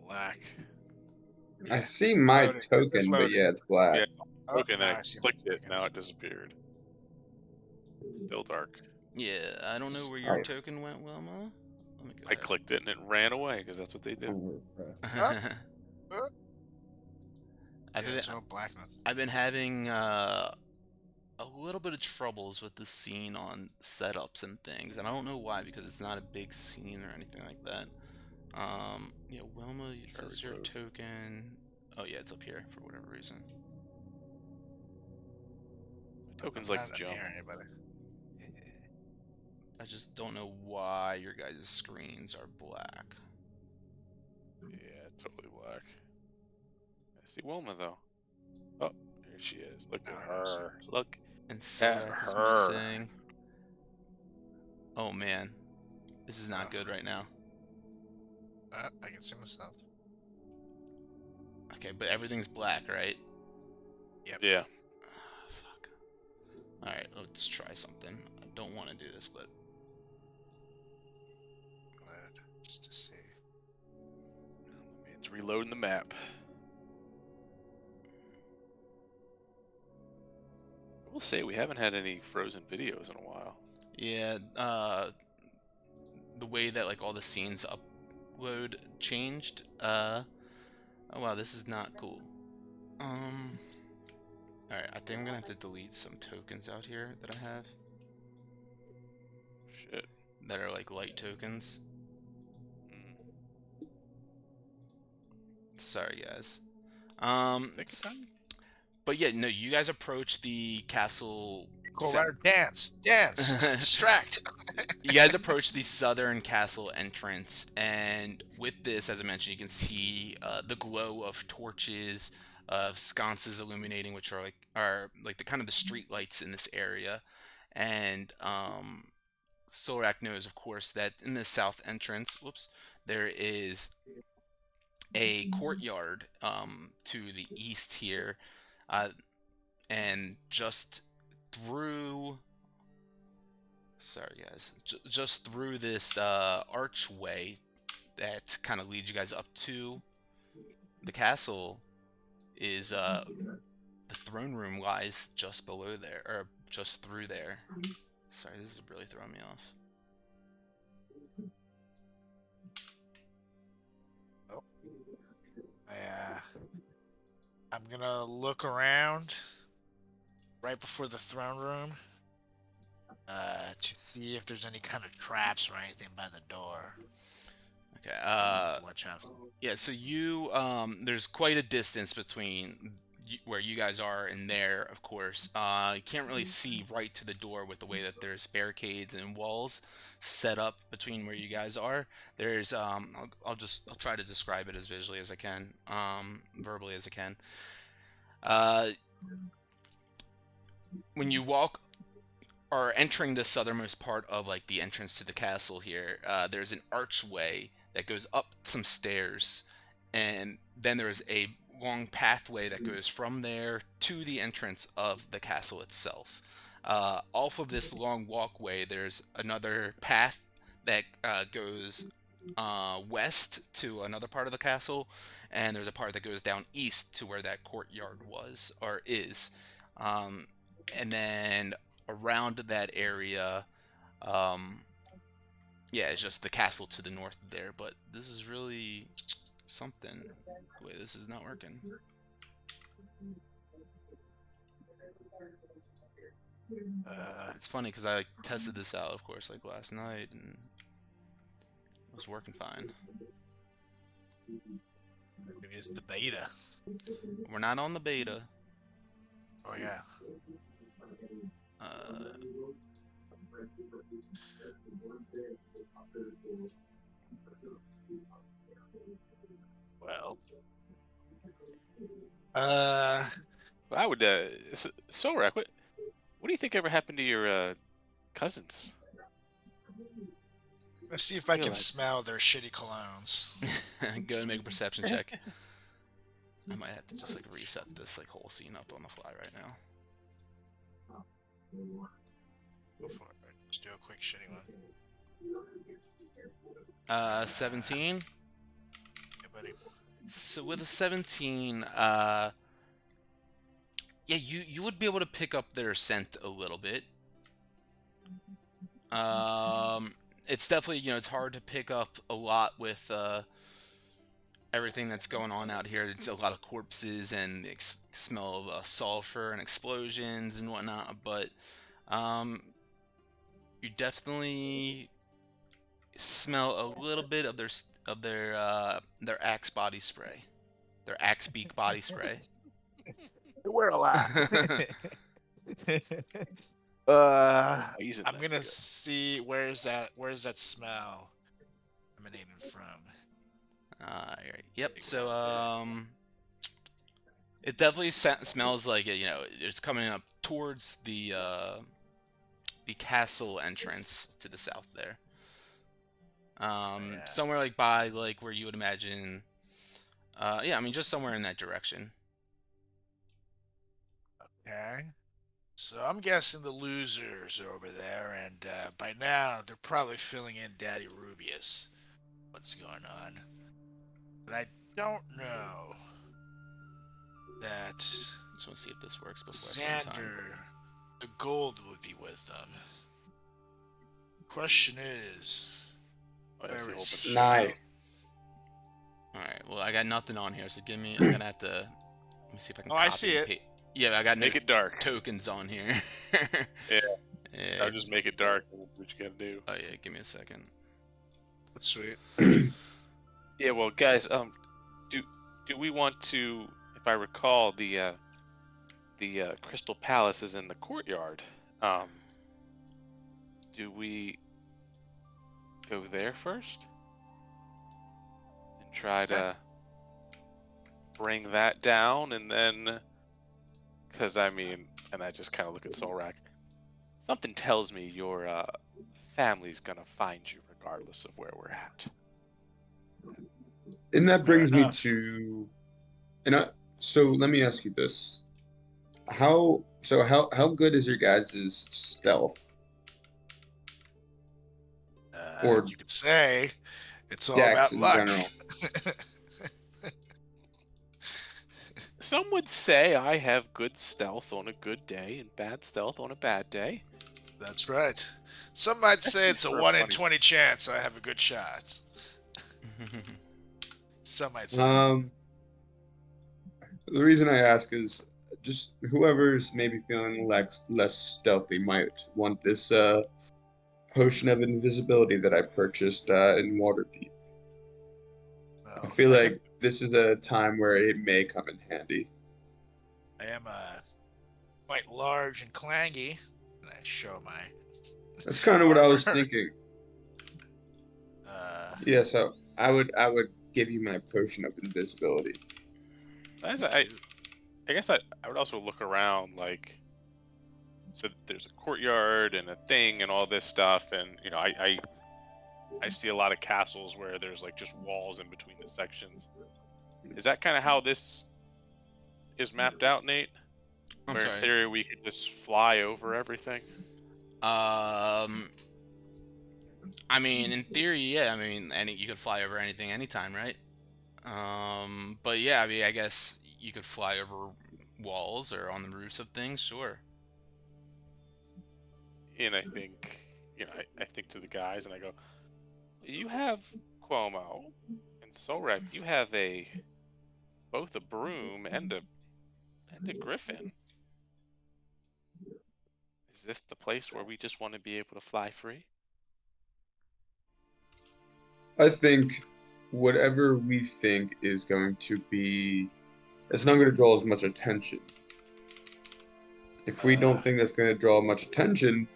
Black. I see my Loading. It's token, but loading. yeah, it's black. Yeah. Oh, Okay, now then I I see my clicked it. token. Now it disappeared. Still dark. Yeah, I don't know where your Oh. token went, Wilma. Let me go I ahead. clicked it and it ran away because that's what they do. Oh, crap. I've, Yeah, been, it's all blackness. I've been having a little bit of troubles with the scene on setups and things, and I don't know why, because it's not a big scene or anything like that. Yeah, Wilma, it says your token. Oh yeah, it's up here for whatever reason. My token's I'm like not to jump. near anybody. I just don't know why your guys' screens are black. Yeah, totally black. I see Wilma though. Oh, there she is. Look at her. Look And at Sorak is her. missing. Oh man, this is not good right now. I can see myself. Okay, but everything's black, right? Yeah. Fuck. Alright, let's try something. I don't want to do this, but... Load, just to see. It's reloading the map. I will say we haven't had any frozen videos in a while. Yeah, the way that like all the scenes upload changed. Oh wow, this is not cool. Alright, I think I'm gonna have to delete some tokens out here that I have. Shit. That are like light tokens. Sorry guys. But yeah, no, you guys approach the castle. Cool, dance, distract. You guys approach the southern castle entrance, and with this, as I mentioned, you can see the glow of torches, of sconces illuminating, which are like the kind of the street lights in this area. And Sorak knows, of course, that in the south entrance, there is a courtyard to the east here. and just through. Sorry, guys. Just through this archway that kind of leads you guys up to the castle is the throne room lies just below there, or just through there. Sorry, this is really throwing me off. Oh. I'm gonna look around right before the throne room to see if there's any kind of traps or anything by the door. Okay. Watch out. Yeah. So you there's quite a distance between where you guys are and there, of course. You can't really see right to the door with the way that there's barricades and walls set up between where you guys are. There's I'll try to describe it as visually as I can, verbally as I can. When you walk or entering the southernmost part of like the entrance to the castle here, there's an archway that goes up some stairs, and then there's a long pathway that goes from there to the entrance of the castle itself. Off of this long walkway, there's another path that goes west to another part of the castle, and there's a part that goes down east to where that courtyard was or is. And then around that area, yeah, it's just the castle to the north there. But this is really something. The way this is not working. It's funny because I tested this out, of course, like last night, and it was working fine. Maybe it's the beta. We're not on the beta. Oh yeah. Well. I would. Solrak, what do you think ever happened to your cousins? Let's see if I can Realize. smell their shitty colognes. Go and make a perception check. I might have to just like reset this like whole scene up on the fly right now. Go for it. Let's do a quick shitty one. 17. Yeah, buddy. So with a 17, yeah, you would be able to pick up their scent a little bit. It's definitely, it's hard to pick up a lot with everything that's going on out here. It's a lot of corpses and the smell of sulfur and explosions and whatnot, but you definitely smell a little bit of their Axe body spray, their Axe beak body spray. We're alive. I'm gonna see where's that smell emanating from. Right. Yep. So it definitely smells like it. It's coming up towards the castle entrance to the south there. Yeah. Somewhere like by like where you would imagine. Yeah, I mean just somewhere in that direction. Okay. So I'm guessing the losers are over there, and by now they're probably filling in Daddy Rubius. What's going on? But I don't know that Just want to see if this works before I spend time. Xander, the gold, would be with them. Question is, where is he? Nice. All right. Well, I got nothing on here, so give me. I'm gonna have to. Let me see if I can. Oh, I copy see and it. Yeah, I got Make no it dark. tokens on here. Yeah. Yeah. I'll just make it dark. What you gotta do? Oh yeah, give me a second. That's sweet. Yeah. Well, guys, do we want to? If I recall, the Crystal Palace is in the courtyard. Do we go there first and try to bring that down, and then, because I mean, and I just kind of look at Solrak. Something tells me your family's gonna find you regardless of where we're at. And that brings me enough. to, so let me ask you this. how good is your guys' stealth or You could say it's all dex about in luck. general? Some would say I have good stealth on a good day and bad stealth on a bad day. That's right. Some might say it's a For a 1 in funny- 20 chance I have a good shot. Some might say. The reason I ask is just whoever's maybe feeling less stealthy might want this potion of invisibility that I purchased in Waterdeep. I Well, feel like this is a time where it may come in handy. I am quite large and clangy, and I show my. That's kind of what I was armor. thinking. Yeah, so I would give you my potion of invisibility. I guess I would also look around, like, so there's a courtyard and a thing and all this stuff, and you know, I see a lot of castles where there's like just walls in between the sections. Is that kind of how this is mapped out, Nate? I'm Where sorry. in theory we could just fly over everything? I mean, in theory, yeah. I mean, you could fly over anything anytime, right? But yeah, I mean, I guess you could fly over walls or on the roofs of things, sure. And I think, you know, I think to the guys and I go, you have Cuomo and Sorek, you have both a broom and a griffin. Is this the place where we just want to be able to fly free? I think whatever we think is going to be, it's not going to draw as much attention. If we don't think that's going to draw much attention,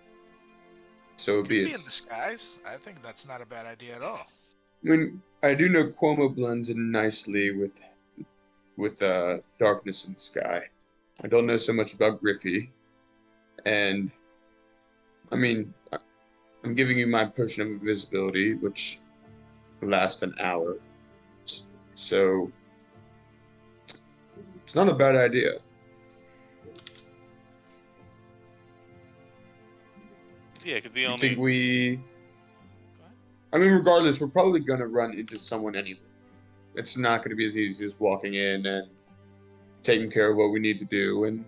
so Could be be it. in disguise. I think that's not a bad idea at all. I mean, I do know Cuomo blends in nicely with darkness in the sky. I don't know so much about Griffey, and I mean, I'm giving you my potion of invisibility, which lasts an hour. So it's not a bad idea. Yeah, because the You only. think we? Go ahead. I mean, regardless, we're probably gonna run into someone anyway. It's not gonna be as easy as walking in and taking care of what we need to do and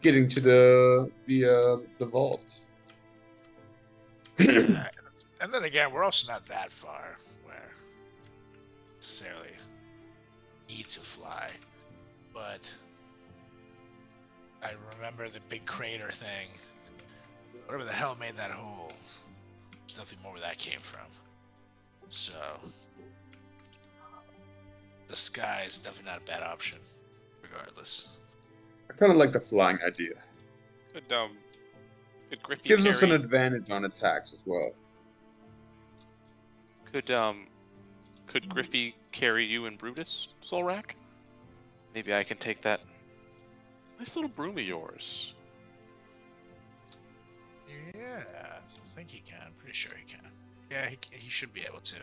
getting to the vault. And then again, we're also not that far where necessarily need to fly. But I remember the big crater thing. Whatever the hell made that hole. There's nothing more where that came from. So the sky is definitely not a bad option, regardless. I kind of like the flying idea. Could Griffey Gives us an carry? advantage on attacks as well. Could Griffey carry you and Brutus, Solrak? Maybe I can take that nice little broom of yours. Yeah, I think he can. Pretty sure he can. Yeah, he should be able to.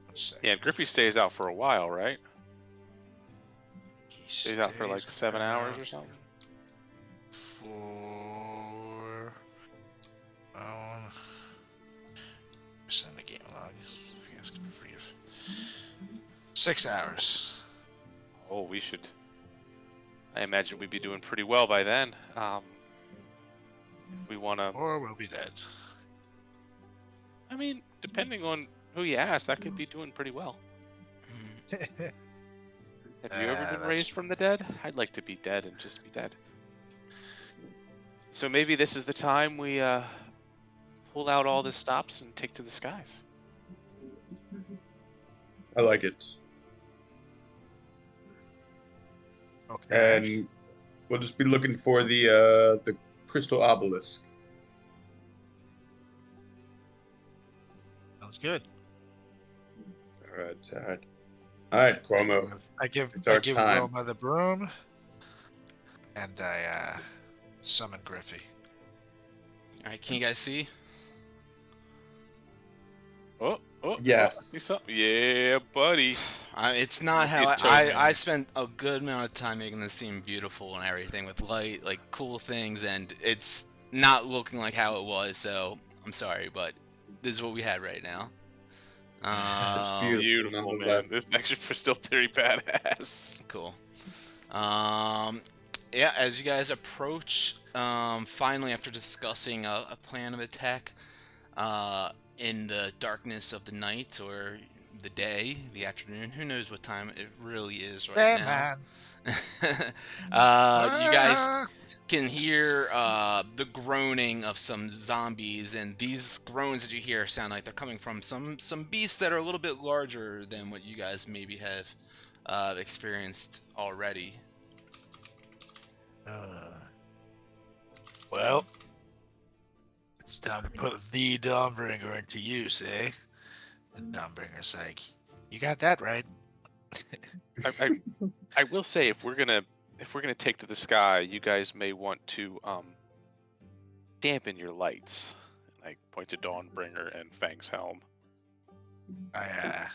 Let's see. Yeah, and Griffey stays out for a while, right? He Stays out for like 7 hours or something. For send the game log. If you guys can retrieve 6 hours. Oh, we should. I imagine we'd be doing pretty well by then. If we want to. Or we'll be dead. I mean, depending on who you ask, that could be doing pretty well. Have you ever been that's- raised from the dead? I'd like to be dead and just be dead. So maybe this is the time we pull out all the stops and take to the skies. I like it. Okay. And we'll just be looking for the crystal obelisk. Sounds good. All right, Cuomo. I give It's our time. Wilma the broom, and I summon Griffey. All right, can you guys see? Oh, Oh, Yes. yeah, buddy. It's not how Get I choking. spent a good amount of time making this seem beautiful and everything with light, like cool things, and it's not looking like how it was. So I'm sorry, but this is what we had right now. It's Um, beautiful Beautiful, nonetheless. man. This actually was still pretty badass. cool. Um, yeah, as you guys approach, finally after discussing a plan of attack, in the darkness of the night or the day, the afternoon, who knows what time it really is right Hey, now. man. You guys Ah. can hear the groaning of some zombies, and these groans that you hear sound like they're coming from some beasts that are a little bit larger than what you guys maybe have experienced already. Well, it's time to put the Dawnbringer into use, eh? And Dawnbringer's like, you got that right. I will say if we're gonna take to the sky, you guys may want to dampen your lights. And I point to Dawnbringer and Fang's helm. I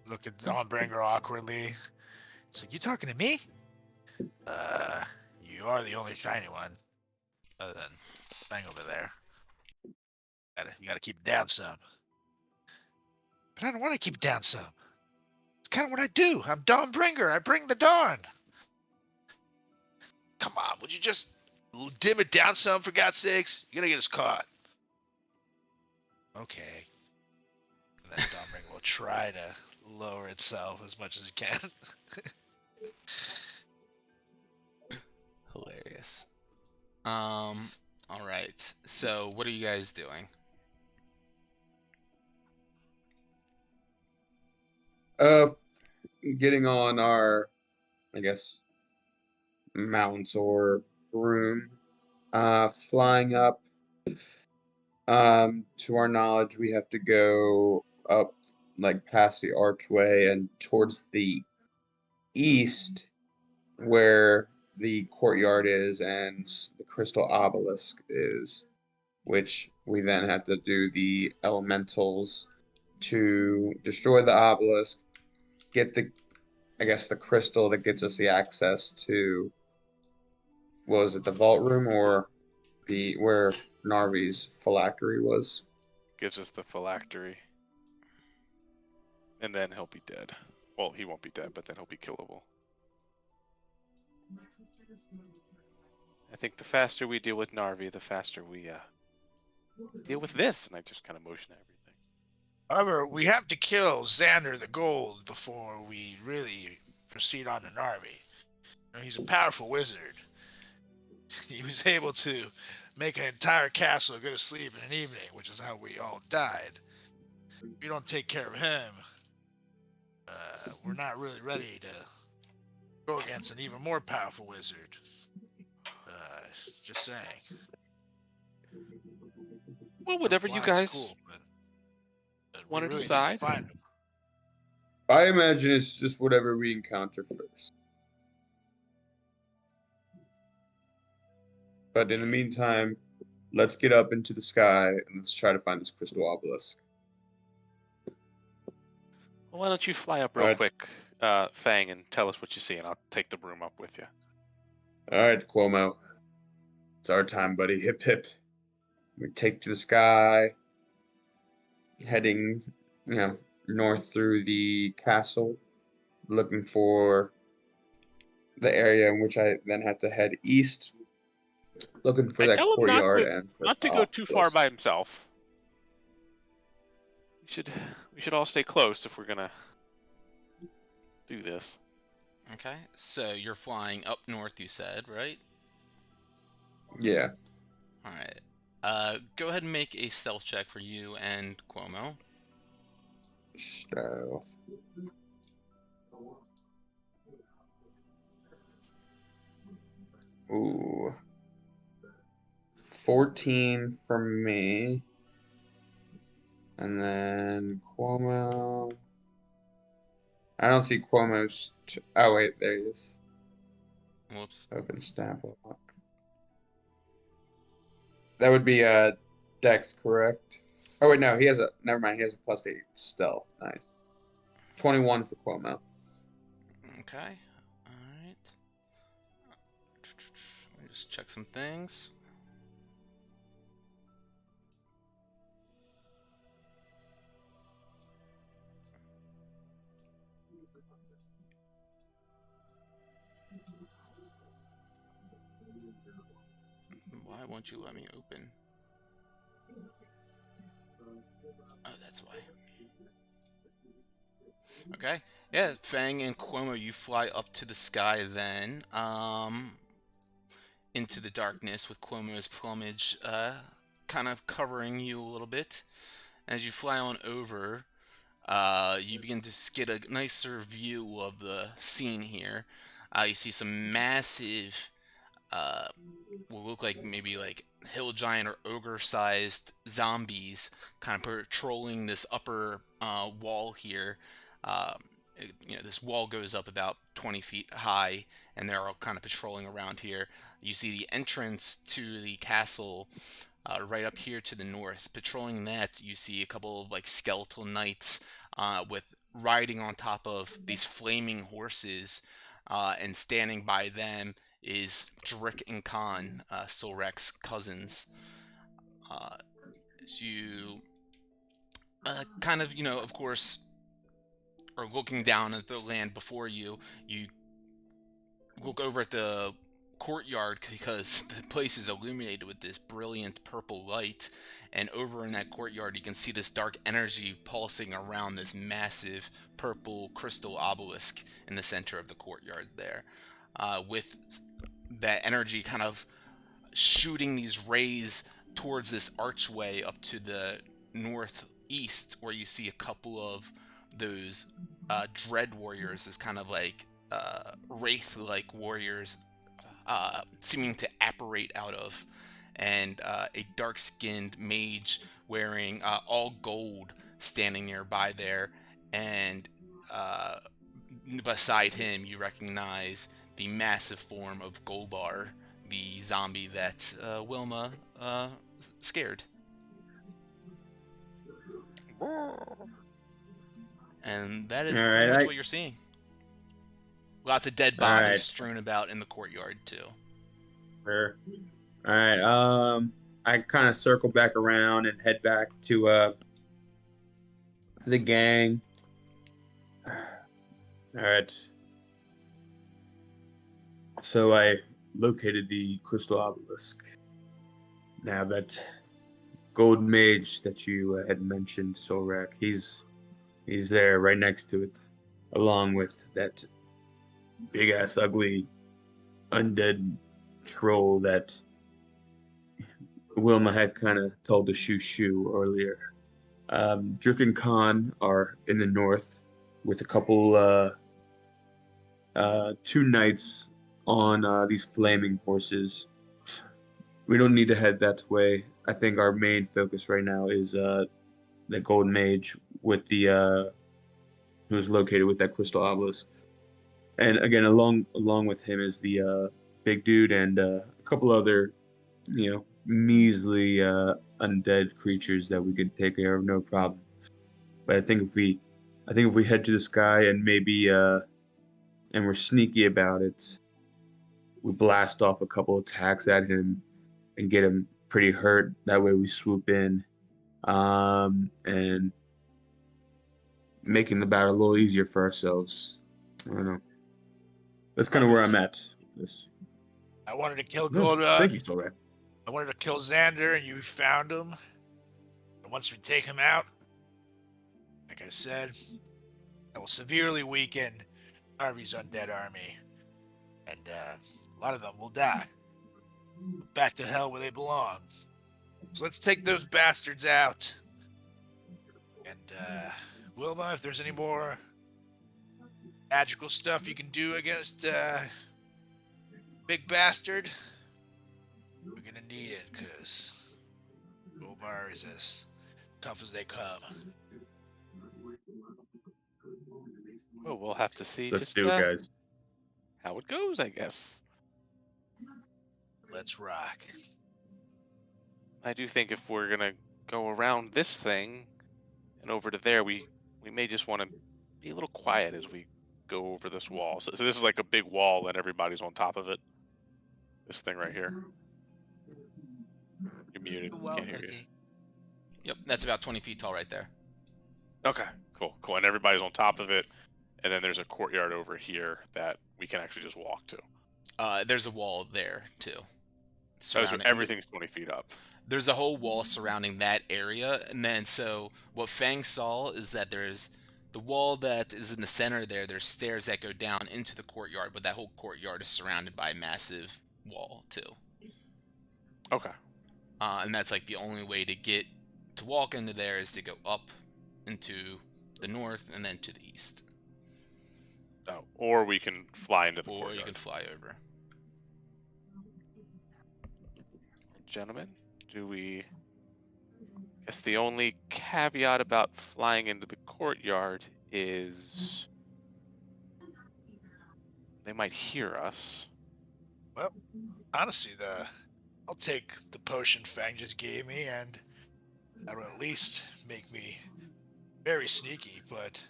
look at Dawnbringer awkwardly. It's like, you talking to me? You are the only shiny one, other than Fang over there. You gotta keep it down some. But I don't want to keep it down some. It's kind of what I do. I'm Dawnbringer. I bring the dawn. Come on, would you just dim it down some, for God's sakes? You're gonna get us caught. Okay. And then Dawnbringer will try to lower itself as much as it can. Hilarious. All right. So, what are you guys doing? Uh, getting on our, I guess, mounts or broom, flying up. To our knowledge, we have to go up, like past the archway and towards the east, where the courtyard is and the crystal obelisk is, which we then have to do the elementals to destroy the obelisk, get the, I guess, the crystal that gets us the access to, what was it, the vault room or the where Narvi's phylactery was. Gives us the phylactery. And then he'll be dead. Well, he won't be dead, but then he'll be killable. I think the faster we deal with Narvi, the faster we deal with this. And I just kind of motion at everything. However, we have to kill Xander the Gold before we really proceed on to Narvi. He's a powerful wizard. He was able to make an entire castle go to sleep in an evening, which is how we all died. If we don't take care of him, we're not really ready to go against an even more powerful wizard. Just saying. Well, whatever you Flying's guys cool, but we want to really need decide. to find him. I imagine it's just whatever we encounter first. But in the meantime, let's get up into the sky and let's try to find this crystal obelisk. Well, why don't you fly up real Alright. quick, Fang, and tell us what you see, and I'll take the broom up with you. All right, Cuomo. It's our time, buddy. Hip hip. We take to the sky, heading, north through the castle, looking for the area in which I then have to head east, looking for I that tell him courtyard and for not to the go too far obelisk. by himself. We should all stay close if we're gonna do this. Okay. So you're flying up north, you said, right? Yeah. All right. Go ahead and make a stealth check for you and Cuomo. Stealth. Ooh. 14 for me. And then Cuomo. I don't see Cuomo's. Oh, wait, there he is. Whoops. Open stat block. That would be Dex, correct? Oh wait, no, he has a. Never mind. He has a +8 stealth. Nice. 21 for Cuomo. Okay. All right. Let me just check some things. Why won't you let me open? Oh, that's why. Okay. Yeah, Fang and Cuomo, you fly up to the sky then, into the darkness with Cuomo's plumage, kind of covering you a little bit. As you fly on over, you begin to get a nicer view of the scene here. You see some massive, will look like maybe like hill giant or ogre-sized zombies, kind of patrolling this upper wall here. This wall goes up about 20 feet high, and they're all kind of patrolling around here. You see the entrance to the castle right up here to the north. Patrolling that, you see a couple of like skeletal knights with riding on top of these flaming horses, and standing by them is Drick and Khan, Solrek's cousins. So you kind of, of course, are looking down at the land before you. You look over at the courtyard because the place is illuminated with this brilliant purple light, and over in that courtyard you can see this dark energy pulsing around this massive purple crystal obelisk in the center of the courtyard there, with that energy kind of shooting these rays towards this archway up to the northeast, where you see a couple of those dread warriors, as kind of like wraith-like warriors, seeming to apparate out of, and a dark-skinned mage wearing all gold standing nearby there, and beside him you recognize the massive form of Golbar, the zombie that Wilma scared. And that is All pretty right, much what you're seeing. Lots of dead all bodies right. strewn about in the courtyard too. Sure. All right. I kind of circle back around and head back to the gang. All right. So I located the crystal obelisk. Now that gold mage that you had mentioned, Solrak, he's there right next to it, along with that big ass ugly undead troll that Wilma had kind of told to shoo earlier. Druk and Khan are in the north with a couple, two knights on these flaming horses. We don't need to head that way. I think our main focus right now is the gold mage with the who's located with that crystal obelisk. And again, along with him is the big dude and a couple other, measly undead creatures that we can take care of no problem. But I think if we head to the sky and maybe and we're sneaky about it, we blast off a couple attacks at him and get him pretty hurt. That way we swoop in, and making the battle a little easier for ourselves. I don't know. That's kind of where I'm at with this. I wanted to kill No, Gold. thank you, Solrak. I wanted to kill Xander, and you found him. And once we take him out, like I said, that will severely weaken Harvey's undead army, and a lot of them will die. Back to hell where they belong. So let's take those bastards out. And Wilma, if there's any more magical stuff you can do against Big Bastard, we're gonna need it, because Golbar is as tough as they come. Well, we'll have to see Let's just do it, guys. how it goes, I guess. Let's rock. I do think if we're gonna go around this thing and over to there, we may just want to be a little quiet as we go over this wall. So this is like a big wall and everybody's on top of it. This thing right here. You're muted. Well, Can't hear you. Cookie. Yep, that's about 20 feet tall right there. Okay, cool. And everybody's on top of it. And then there's a courtyard over here that we can actually just walk to. There's a wall there too. So everything's 20 feet up. There's a whole wall surrounding that area, and then so what Fang saw is that there's the wall that is in the center there. There's stairs that go down into the courtyard, but that whole courtyard is surrounded by a massive wall too. Okay. And that's like the only way to walk into there is to go up into the north and then to the east. Oh, or we can fly into the Or courtyard. you can fly over. Gentlemen, I guess the only caveat about flying into the courtyard is they might hear us. Well, honestly, I'll take the potion Fang just gave me, and that'll at least make me very sneaky. But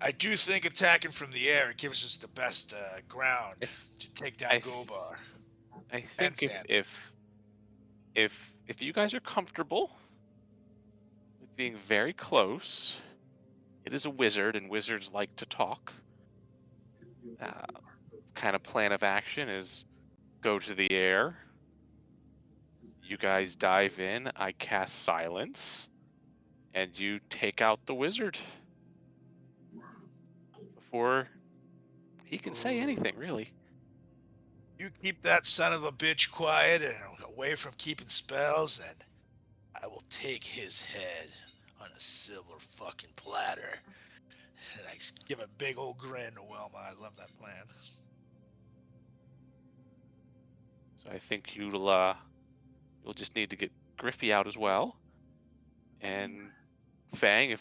I do think attacking from the air gives us the best ground to take down Gobar. I think if you guys are comfortable with being very close, it is a wizard, and wizards like to talk. Kind of plan of action is go to the air. You guys dive in. I cast silence, and you take out the wizard before he can say anything, really. You keep that son of a bitch quiet and away from keeping spells, and I will take his head on a silver fucking platter. And I give a big old grin to Wilma. I love that plan. So I think you'll just need to get Griffey out as well. And Fang,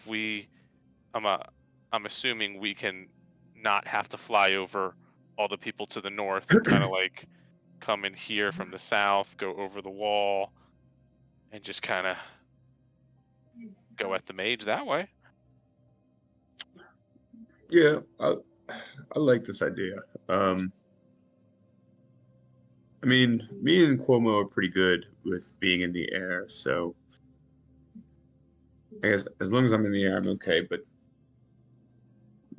I'm assuming we can not have to fly over all the people to the north and kind of like come in here from the south, go over the wall, and just kind of go at the mage that way. Yeah, I like this idea. I mean, me and Cuomo are pretty good with being in the air, so I guess as long as I'm in the air, I'm okay. But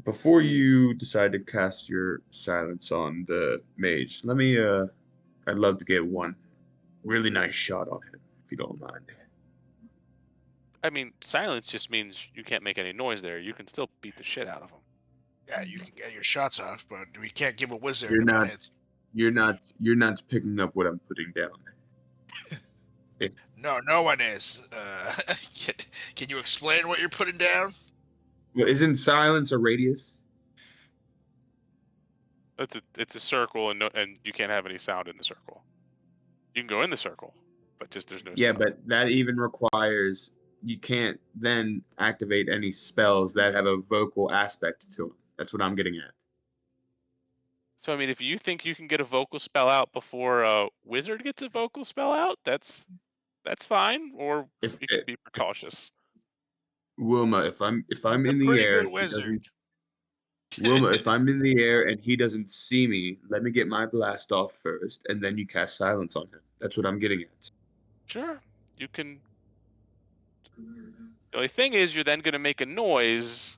before you decide to cast your silence on the mage, I'd love to get one really nice shot on him, if you don't mind. I mean, silence just means you can't make any noise there. You can still beat the shit out of him. Yeah, you can get your shots off, but we can't give a wizard You're a not- minute. You're not picking up what I'm putting down. No one is. Can you explain what you're putting down? Well, isn't silence a radius? It's a circle, and you can't have any sound in the circle. You can go in the circle, but just there's no Yeah, sound. but that even requires you can't then activate any spells that have a vocal aspect to them. That's what I'm getting at. So I mean, if you think you can get a vocal spell out before a wizard gets a vocal spell out, that's fine. Or If you can be precautious. Wilma, if I'm A in the pretty air, good wizard. Wilma, if I'm in the air and he doesn't see me, let me get my blast off first, and then you cast silence on him. That's what I'm getting at. Sure, you can. The only thing is, you're then going to make a noise,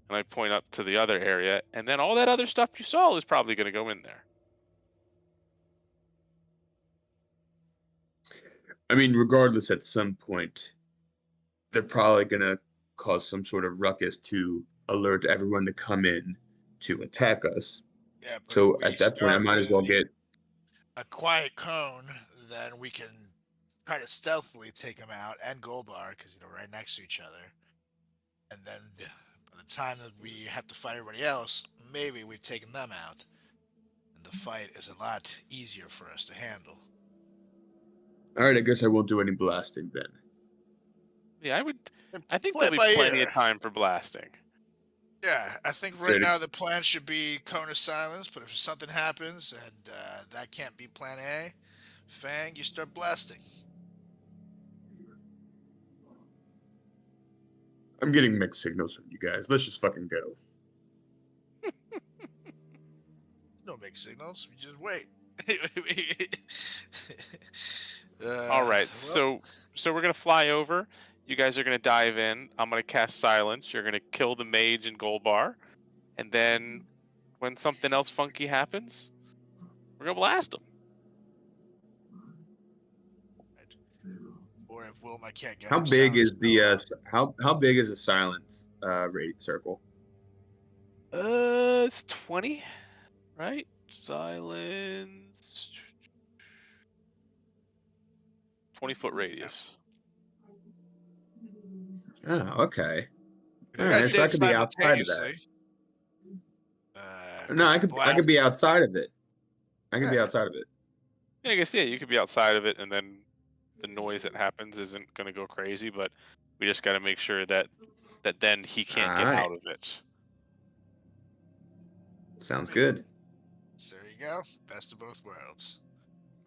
and I point up to the other area, and then all that other stuff you saw is probably going to go in there. I mean, regardless, at some point, they're probably gonna cause some sort of ruckus to alert everyone to come in to attack us. Yeah, but So if we at that point, I start might as well with get. a quiet cone, then we can try to stealthily take him out and Goldbar because right next to each other. And then by the time that we have to fight everybody else, maybe we've taken them out, and the fight is a lot easier for us to handle. All right, I guess I won't do any blasting then. Yeah, I think Play there'll it be by plenty ear. of time for blasting. Yeah, I think Say right it now the plan should be cone of silence, but if something happens and that can't be plan A, Fang, you start blasting. I'm getting mixed signals from you guys. Let's just fucking go. No big signals. We just wait. All right, well, so we're gonna fly over. You guys are gonna dive in. I'm gonna cast silence. You're gonna kill the mage and gold bar, and then when something else funky happens, we're gonna blast them. or if Wilma can't get How her big silence is the spell how big is the silence radius circle? It's 20, right? Silence. 20-foot radius. Oh, okay. if All you guys right, so did I it could be outside of that. simultaneously, No, could you I blast? could be outside of it. I could be Yeah. outside of it. Yeah, I guess you could be outside of it, and then the noise that happens isn't gonna go crazy, but we just got to make sure that then he can't get Alright. out of it. Sounds good. So there you go. Best of both worlds.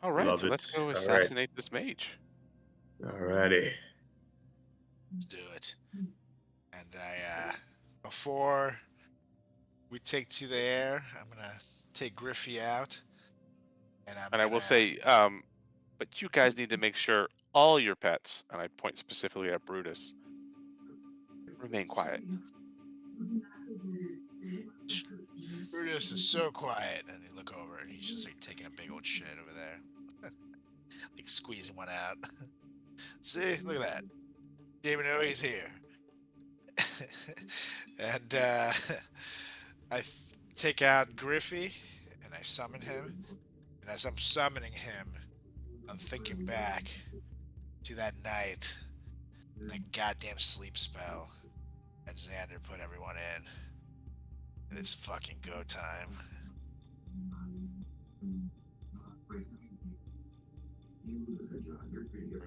All right, Love so let's it. go All right. assassinate this mage. Alrighty. Let's do it. And I, before we take to the air, I'm gonna take Griffey out, and And I will say, but you guys need to make sure all your pets, and I point specifically at Brutus, remain quiet. Brutus is so quiet, and you look over, and he's just like taking a big old shit over there, like squeezing one out. See, look at that. Didn't even know he's here. And I take out Griffey, and I summon him. And as I'm summoning him, I'm thinking back to that night, and that goddamn sleep spell that Xander put everyone in. And it's fucking go time.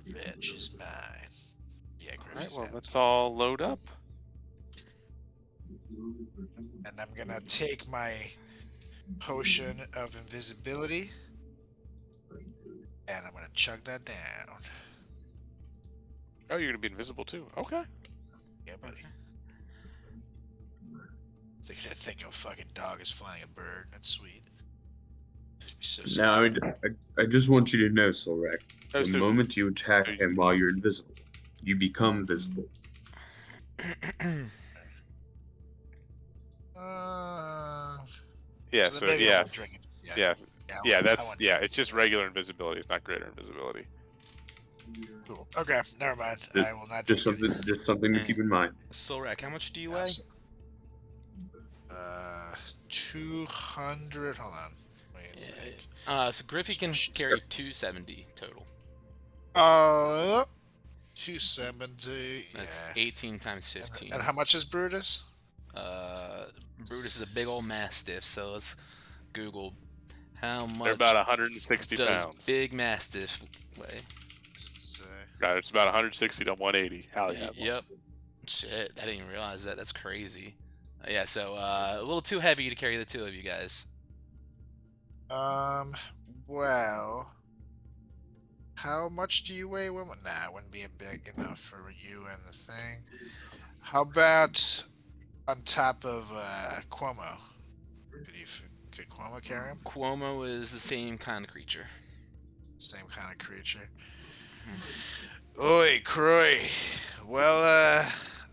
Revenge is mine. Yeah, All right, Griffey's well, out. let's all load up. And I'm gonna take my potion of invisibility, and I'm gonna chug that down. Oh, you're gonna be invisible too. Okay. Yeah, buddy. They're gonna think a fucking dog is flying a bird. That's sweet. So Now, sad. I just want you to know, Solrak, Oh, the so- moment you attack so you- him while you're invisible, you become visible. Yeah. then So maybe I yeah, won't drink it. yeah. I That's won't yeah. drink It's just regular invisibility. It's not greater invisibility. it. Cool. Okay, never mind. Just- I will not Just drink it. something, just something to keep in mind. Solrak, how much do you weigh? Yes. 200. Hold on. Wait, Yeah. So Griffey can carry 270 total. 270. That's Yeah. 18 times 15. And how much is Brutus? Brutus is a big old mastiff, so let's Google how much They're about 160 does pounds. big mastiff weigh. So, God, it's about 160 to 180. Hell yeah. Yep. Shit, I didn't even realize that. That's crazy. Yeah, so a little too heavy to carry the two of you guys. well, how much do you weigh? Nah, it wouldn't be big enough for you and the thing. How about on top of Cuomo? Could Cuomo carry him? Cuomo is the same kind of creature. Same kind of creature. Oi, Croy. Well,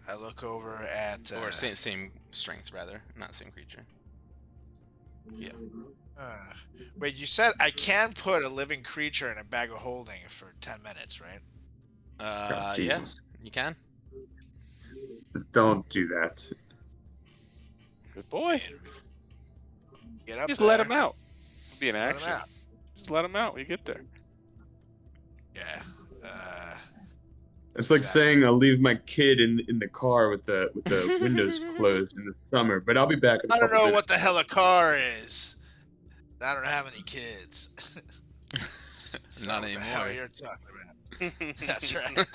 I look over at. Or same strength, rather. Not same creature. Yeah. Wait, you said I can put a living creature in a bag of holding for 10 minutes, right? Yeah, Jesus. you can. Don't do that. Good boy. Get up Just there. let him out. It'll be an Let him action. out. Just let him out when you get there. Yeah. It's like Exactly. saying I'll leave my kid in the car with the windows closed in the summer, but I'll be back in a I don't couple know what minutes. the hell a car is. I don't have any kids. Not What the hell anymore. you're talking about? That's right.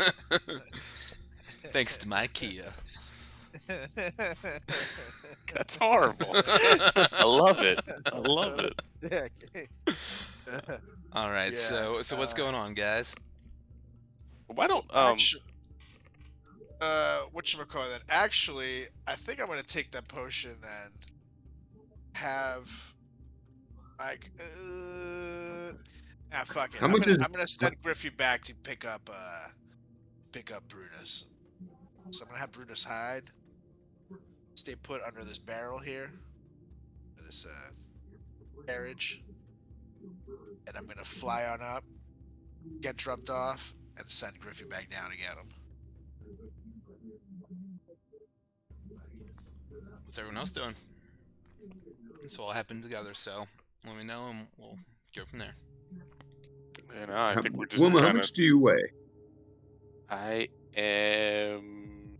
Thanks to my Kia. That's horrible. I love it. I love it. All right, Yeah, so what's going on, guys? Why don't Actu- whatchamacallit then? Actually, I think I'm gonna take that potion and have like fuck it. How much is? I'm gonna send Griffey back to pick up Brutus. So I'm gonna have Brutus hide, stay put under this barrel here, this carriage, and I'm gonna fly on up, get dropped off, and send Griffey back down to get him. What's everyone else doing? This all happened together, so let me know and we'll go from there. And I think we're just Wilma, how kind of. much do you weigh? I am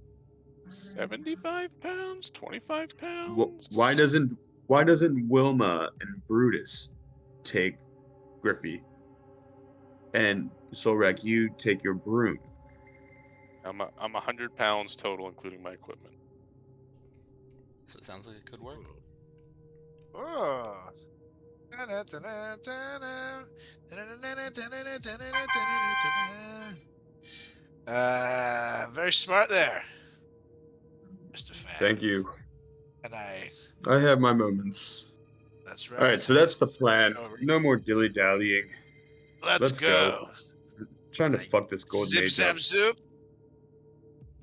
75 pounds, 25 pounds. Why doesn't Wilma and Brutus take Griffey, and Solrak, you take your broom? I'm 100 pounds total, including my equipment. So it sounds like it could work. Oh. Very smart there, Mr. Fan. Thank you. And I have my moments. That's right. All right, so that's the plan. No more dilly dallying. Let's go. Trying to fuck this golden Zip age zap up. zoop.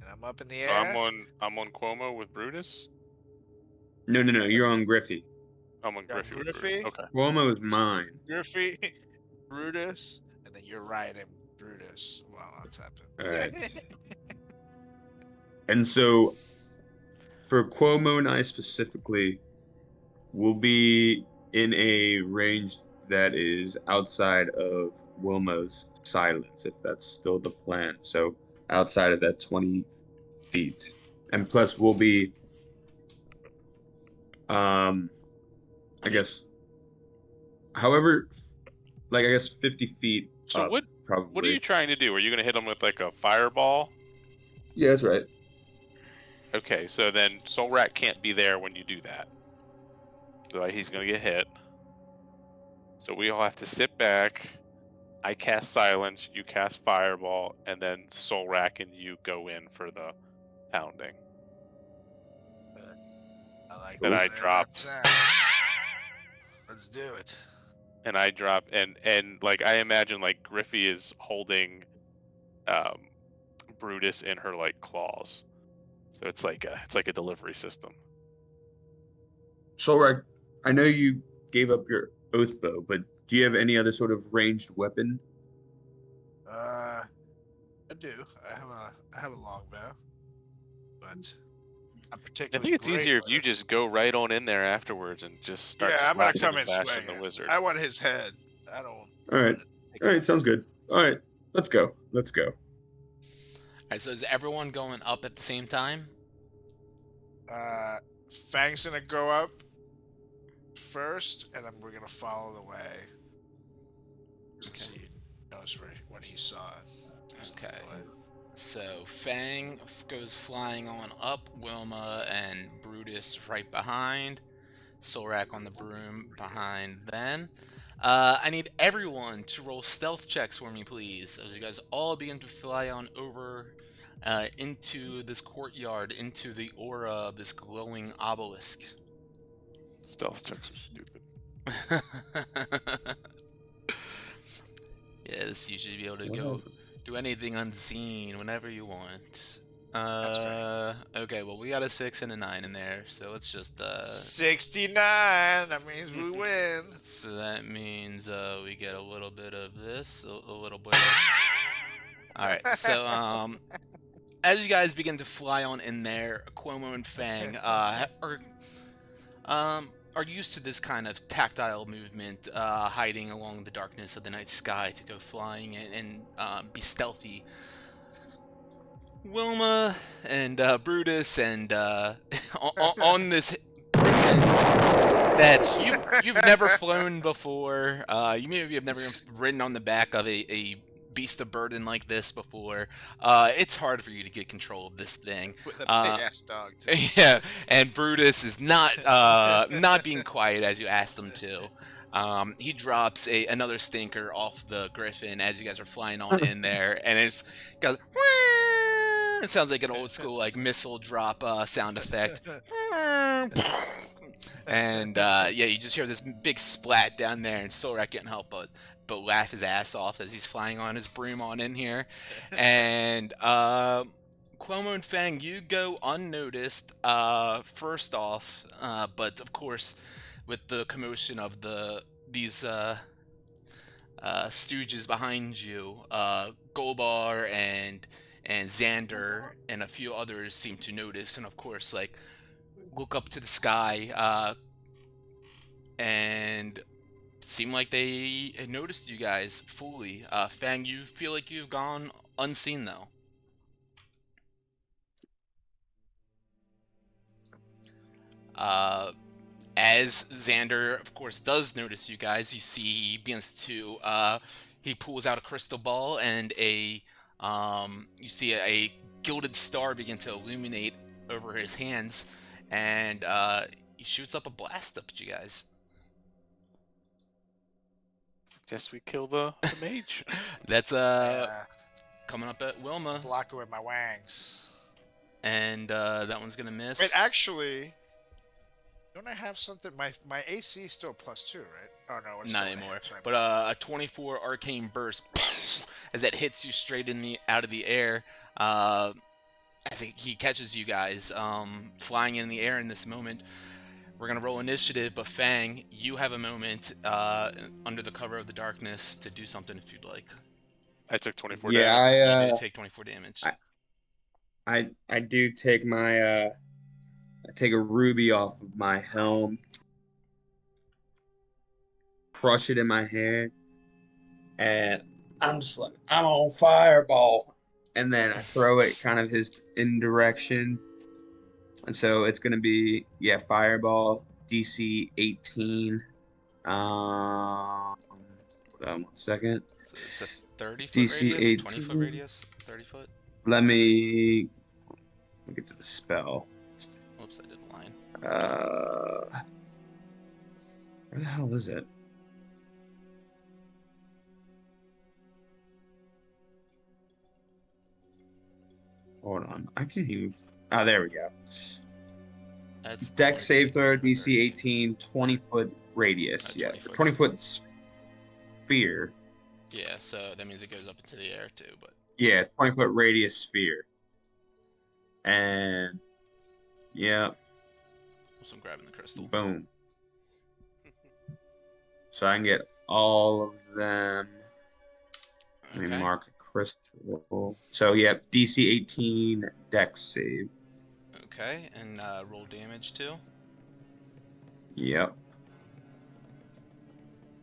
And I'm up in the So air. I'm on Cuomo with Brutus. No, you're on Griffey. I'm on You're on Griffey with Griffey? Brutus. Okay. Cuomo is mine. Griffey, Brutus, and then you're riding Brutus while on top of All right. And so, for Cuomo and I specifically, we'll be in a range that is outside of Wilma's silence, if that's still the plan. So, outside of that 20 feet. And plus, we'll be, I guess, however, like, I guess 50 feet So up, probably. what are you trying to do? Are you going to hit him with like a fireball? Yeah, that's right. Okay, so then Solrak can't be there when you do that. So he's going to get hit. So we all have to sit back. I cast silence, you cast fireball, and then Solrak and you go in for the pounding. I like Then I drop. Let's do it. And I drop, and like I imagine like Griffey is holding Brutus in her like claws. So it's like a delivery system. Solrak, I know you gave up your oath bow, but do you have any other sort of ranged weapon? I do. I have a long bow, but I'm I particularly. think it's great easier if with you it. just go right on in there afterwards and just start. Yeah, I'm gonna slashing come and in bashing swinging. the wizard. I want his head. I don't. All right. All right, sounds good. All right, let's go. All right, so is everyone going up at the same time? Fang's gonna go up first, and then we're gonna follow the way. Since he knows when he saw it. Okay. So Fang goes flying on up, Wilma and Brutus right behind, Solrak on the broom behind then. I need everyone to roll stealth checks for me, please, as you guys all begin to fly on over into this courtyard, into the aura of this glowing obelisk. Stealth checks are stupid. Yeah, this you should be able to go do anything unseen whenever you want. That's right. Okay, well we got a 6 and a 9 in there, so let's just 69. That means we win. So that means we get a little bit of this, a little bit of... Alright, so as you guys begin to fly on in there, Cuomo and Fang are used to this kind of tactile movement, hiding along the darkness of the night sky to go flying and be stealthy. Wilma and Brutus and on this griffin that you've never flown before. You maybe have never ridden on the back of a beast of burden like this before. It's hard for you to get control of this thing. With a big-ass dog, too. Yeah, and Brutus is not being quiet as you asked him to. He drops another stinker off the griffin as you guys are flying on in there, and it's goes. It sounds like an old school like missile drop sound effect. And yeah, you just hear this big splat down there, and Solrak can't help but laugh his ass off as he's flying on his broom on in here. And Cuomo and Fang, you go unnoticed. First off, but of course, with the commotion of these stooges behind you, Golbar and Xander and a few others seem to notice, and of course, like look up to the sky, and seem like they had noticed you guys fully. Fang, you feel like you've gone unseen though. As Xander, of course, does notice you guys, you see he begins to he pulls out a crystal ball and you see a gilded star begin to illuminate over his hands, and he shoots up a blast up at you guys. Suggest we kill the mage. That's Yeah, coming up at Wilma, block it with my wangs. and that one's gonna miss. Wait, actually, don't I have something? My AC is still +2, right? Oh no, it's Not still anymore. enhanced, right? But a 24 arcane burst as it hits you straight out of the air. As he catches you guys flying in the air in this moment. We're gonna roll initiative, but Fang, you have a moment under the cover of the darkness to do something if you'd like. I took 24 Yeah, damage. You did take 24 damage. I do take my I take a ruby off of my helm, crush it in my hand, and I'm just like, I'm on fireball, and then I throw it kind of in direction, and so it's gonna be fireball DC 18. Hold on 1 second. So it's a 30-foot DC radius, 18. 20-foot radius, 30-foot. Let me get to the spell. Oops, I did a line. Where the hell is it? Hold on, I can't even. Oh, there we go. That's Deck 20 save feet. throw, DC 18, 20-foot radius. 20 foot. 20-foot sphere. Yeah, so that means it goes up into the air too, but... Yeah, 20-foot radius sphere. And, yeah, I'm grabbing the crystal. boom. So I can get all of them. Let me Okay. mark a crystal. So, yeah, DC 18, deck save. Okay, and roll damage too. Yep.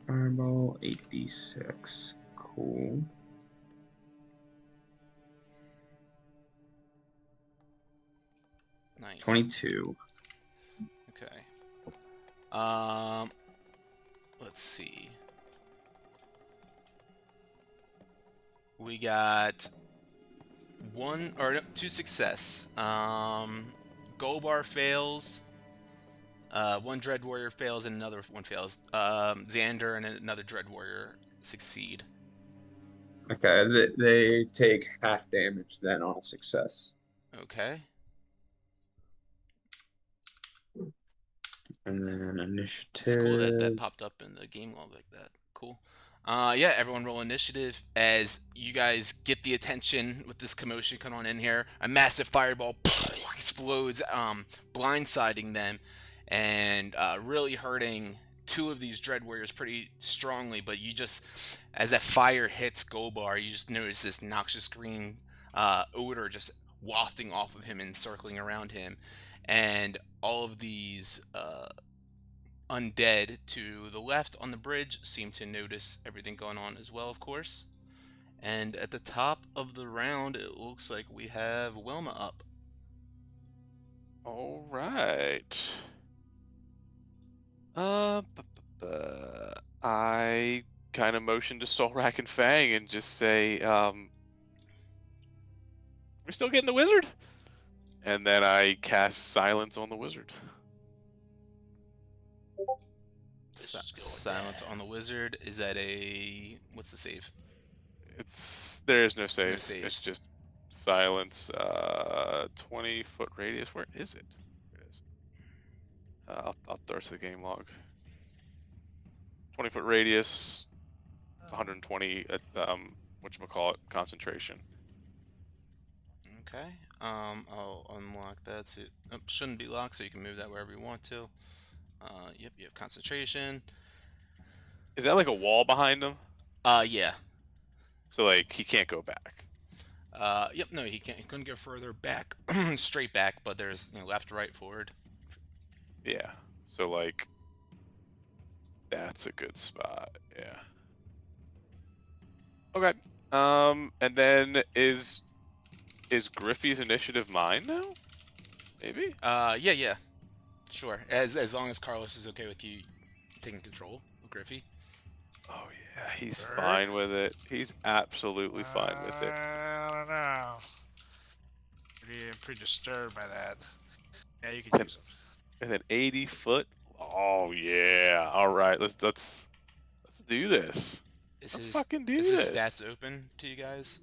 Fireball, 8d6. Cool. Nice. 22. Okay. Let's see. We got two success. Golbar fails. One Dread Warrior fails and another one fails. Xander and another Dread Warrior succeed. Okay, they take half damage then on a success. Okay. And then initiative. It's cool that popped up in the game log like that. Cool. Yeah, everyone roll initiative as you guys get the attention with this commotion coming on in here. A massive fireball explodes, blindsiding them and really hurting two of these Dread Warriors pretty strongly. But you just, as that fire hits Golbar, you just notice this noxious green odor just wafting off of him and circling around him. And all of these undead to the left on the bridge seem to notice everything going on as well, of course. And at the top of the round, it looks like we have Wilma up. All right. I kind of motion to Solrak and Fang and just say, "We're still getting the wizard," and then I cast silence on the wizard. Silence on the wizard. Is that a... what's the save? There is no save. No save. It's just silence. 20-foot radius. Where is it? There it is. I'll throw it to the game log. 20-foot radius. 120 at whatchamacallit, concentration. Okay. I'll unlock that. So it shouldn't be locked, so you can move that wherever you want to. Yep, you have concentration. Is that like a wall behind him? Yeah. So like he can't go back. Yep. No, he can't. He couldn't go further back, straight back. But there's left, right, forward. Yeah. So like that's a good spot. Yeah. Okay. And then is Griffey's initiative mine now? Maybe? Yeah. Sure. As long as Carlos is okay with you taking control of Griffey. Oh yeah, he's Bird? fine with it. He's absolutely fine with it. I don't know. Pretty disturbed by that. Yeah, you can use them. And then 80 foot. Oh yeah. All right. Let's do this. Let's fucking do is this. his stats open to you guys?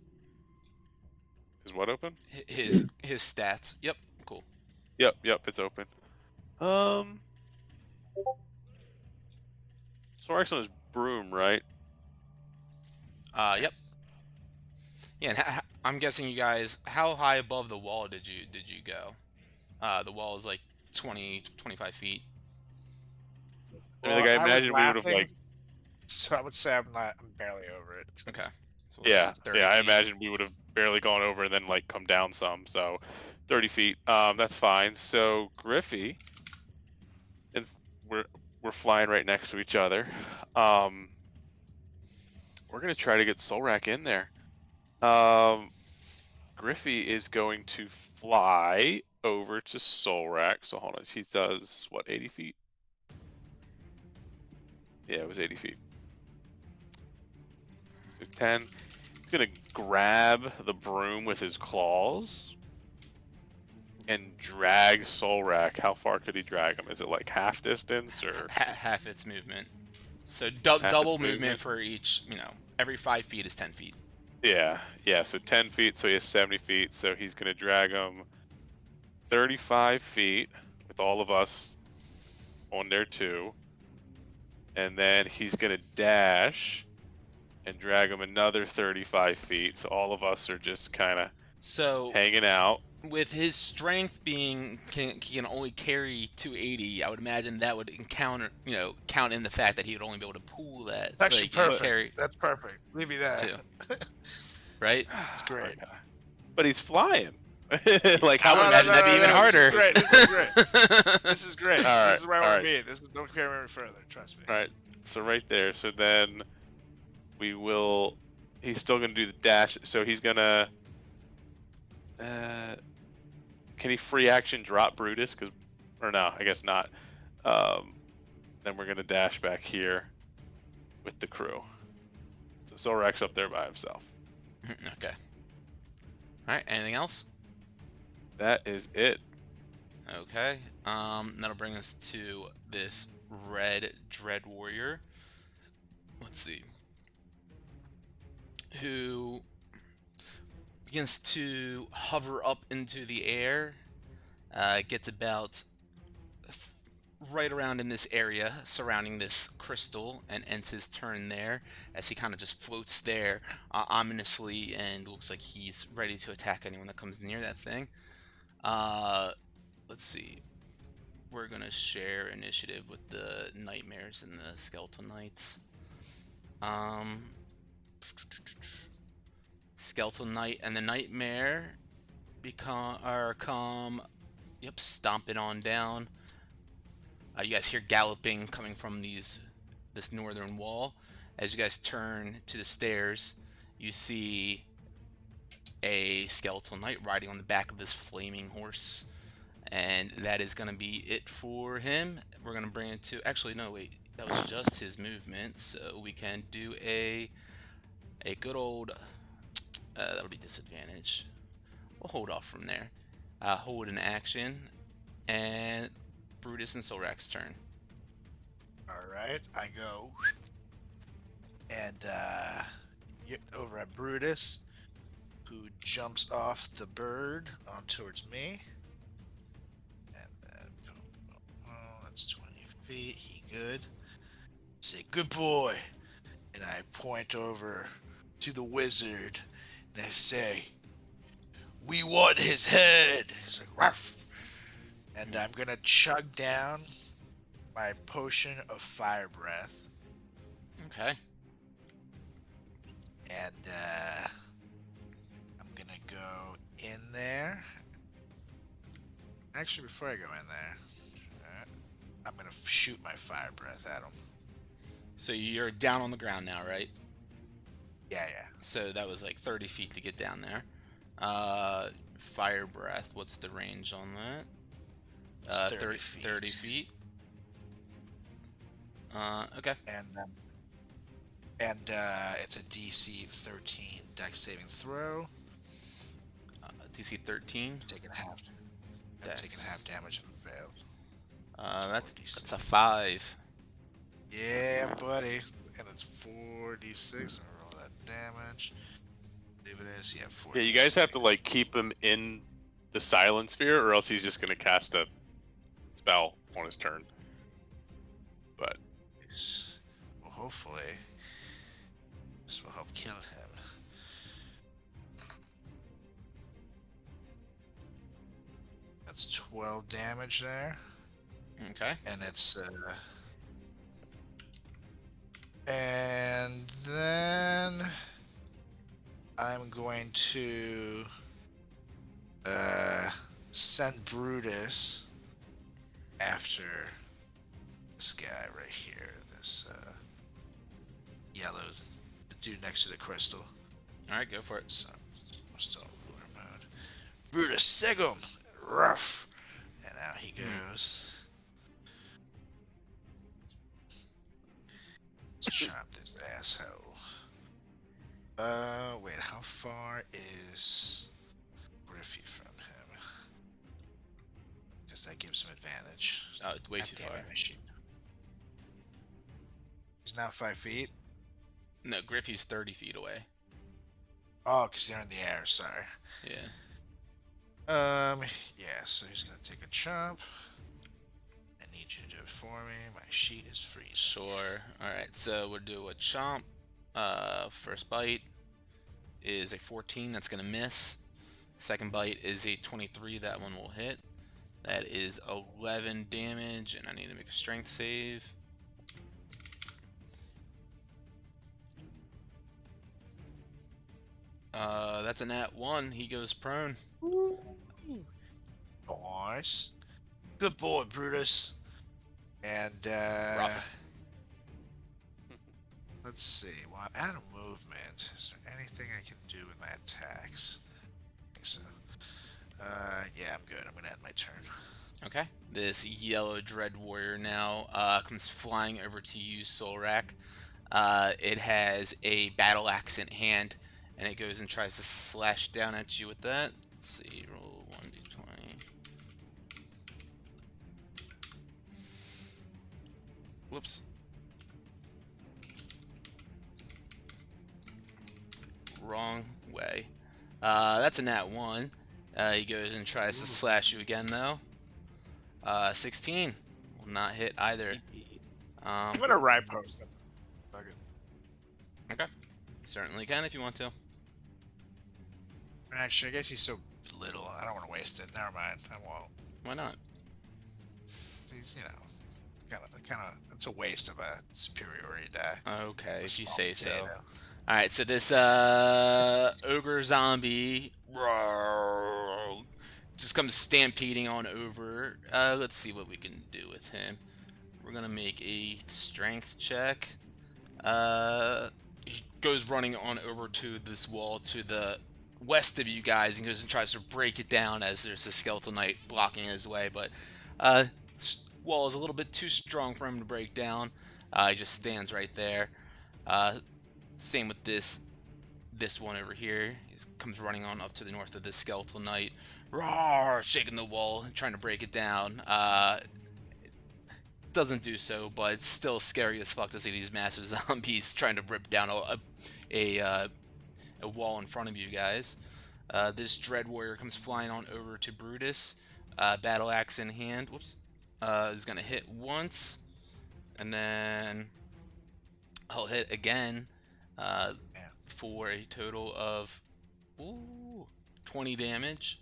Is what open? His stats. Yep. Cool. Yep. It's open. Sorax on his broom, right? Yep. Yeah, and I'm guessing you guys. How high above the wall did you go? The wall is like 20, 25 feet. I mean, like I was imagine we would have laughing, like. So I would say I'm barely over it. Okay. So we'll Yeah, say 30 I feet. imagine we would have barely gone over and then like come down some. So 30 feet. That's fine. So Griffey, and we're flying right next to each other. We're gonna try to get Solrak in there. Griffey is going to fly over to Solrak. So hold on, he does what, 80 feet? Yeah, it was 80 feet. So 10. He's gonna grab the broom with his claws and drag Solrak. How far could he drag him? Is it like half distance or half its movement? So double its movement for each. Every 5 feet is 10 feet. Yeah. So 10 feet. So he has 70 feet. So he's gonna drag him 35 feet with all of us on there too. And then he's gonna dash and drag him another 35 feet. So all of us are just kind of hanging out. With his strength being he can only carry 280, I would imagine that would count in the fact that he would only be able to pull that. It's actually perfect. Carry That's perfect. Leave me that. too. Right? It's great. Okay. But he's flying. Like how I would imagine that'd be even harder. This is great. This is great. All right, This is where I all want to right. be. Don't carry me any further. Trust me. All right. So right there. So then we will. He's still gonna do the dash. So he's gonna. Can he free action drop Brutus? Or no, I guess not. Then we're gonna dash back here with the crew. So Zorak's up there by himself. Okay. All right. Anything else? That is it. Okay. That'll bring us to this red Dread Warrior. Let's see. Who begins to hover up into the air. Gets about right around in this area surrounding this crystal and ends his turn there as he kind of just floats there ominously and looks like he's ready to attack anyone that comes near that thing. Let's see. We're gonna share initiative with the Nightmares and the Skeletal Knights. Skeletal Knight and the Nightmare come stomping on down. You guys hear galloping coming from this northern wall. As you guys turn to the stairs, you see a Skeletal Knight riding on the back of this flaming horse. And that is going to be it for him. We're going to bring it to... Actually, no, wait. That was just his movement. So we can do a good old... that'll be disadvantage. We'll hold off from there. Hold an action. And Brutus and Solrak's turn. Alright, I go and get over at Brutus who jumps off the bird on towards me. And then, oh, that's 20 feet. He good. Say, good boy. And I point over to the wizard and I say, we want his head. He's like, ruff. And I'm going to chug down my potion of fire breath. Okay. And I'm going to go in there. Actually, before I go in there, I'm going to shoot my fire breath at him. So you're down on the ground now, right? Yeah. So that was like 30 feet to get down there. Fire breath, what's the range on that? It's 30 feet. 30 feet. Okay. And it's a DC 13 dex saving throw. DC 13. Taking half. I'm Dex. taking half damage if it fails. That's a 5. Yeah, buddy. And it's 4d6. I'm gonna roll that damage. Leave it as, yeah, 4d6. Yeah, you guys have to like keep him in the silent sphere, or else he's just gonna cast a spell on his turn. But Well, hopefully, this will help kill him. That's 12 damage there. Okay. And it's and then I'm going to send Brutus after this guy right here, this yellow, the dude next to the crystal. Alright, go for it. So I'm still in ruler mode. Brutus, Segum, rough, and out he goes. Let's chop this asshole. Wait, how far is Griffey from him? Because that gives him advantage. Oh, it's way God too damn far. it, machine. He's now 5 feet. No, Griffey's 30 feet away. Oh, because they're in the air. Sorry. Yeah. Yeah. So he's gonna take a chomp. I need you to do it for me. My sheet is freezing. Sure. Alright, so we'll do a chomp. First bite is a 14. That's going to miss. Second bite is a 23. That one will hit. That is 11 damage, and I need to make a strength save. That's a nat 1. He goes prone. Nice. Good boy, Brutus. And Rough. let's see. Well, I'm out of movement. Is there anything I can do with my attacks? I think so. Yeah, I'm good. I'm gonna end my turn. Okay. This yellow dread warrior now comes flying over to you, Solrak. It has a battle axe in hand, and it goes and tries to slash down at you with that. Let's see, roll 1d20. Whoops. Wrong way. That's a nat 1. He goes and tries to slash you again, though. 16 will not hit either. I'm gonna ride post him. Fuck it. Okay. Certainly can if you want to. Actually, I guess he's so little. I don't want to waste it. Never mind. I won't. Why not? He's, kind of. It's a waste of a superiority die. Okay, A if you small say so. potato. Alright, so this ogre zombie just comes stampeding on over. Let's see what we can do with him. We're gonna make a strength check. He goes running on over to this wall to the west of you guys and goes and tries to break it down as there's a skeletal knight blocking his way, but wall is a little bit too strong for him to break down. He just stands right there. Same with this one over here. He comes running on up to the north of this skeletal knight, roar, shaking the wall, trying to break it down. Doesn't do so, but it's still scary as fuck to see these massive zombies trying to rip down a wall in front of you guys. This Dread Warrior comes flying on over to Brutus. Battle Axe in hand. Whoops. Is going to hit once. And then I'll hit again for a total of 20 damage.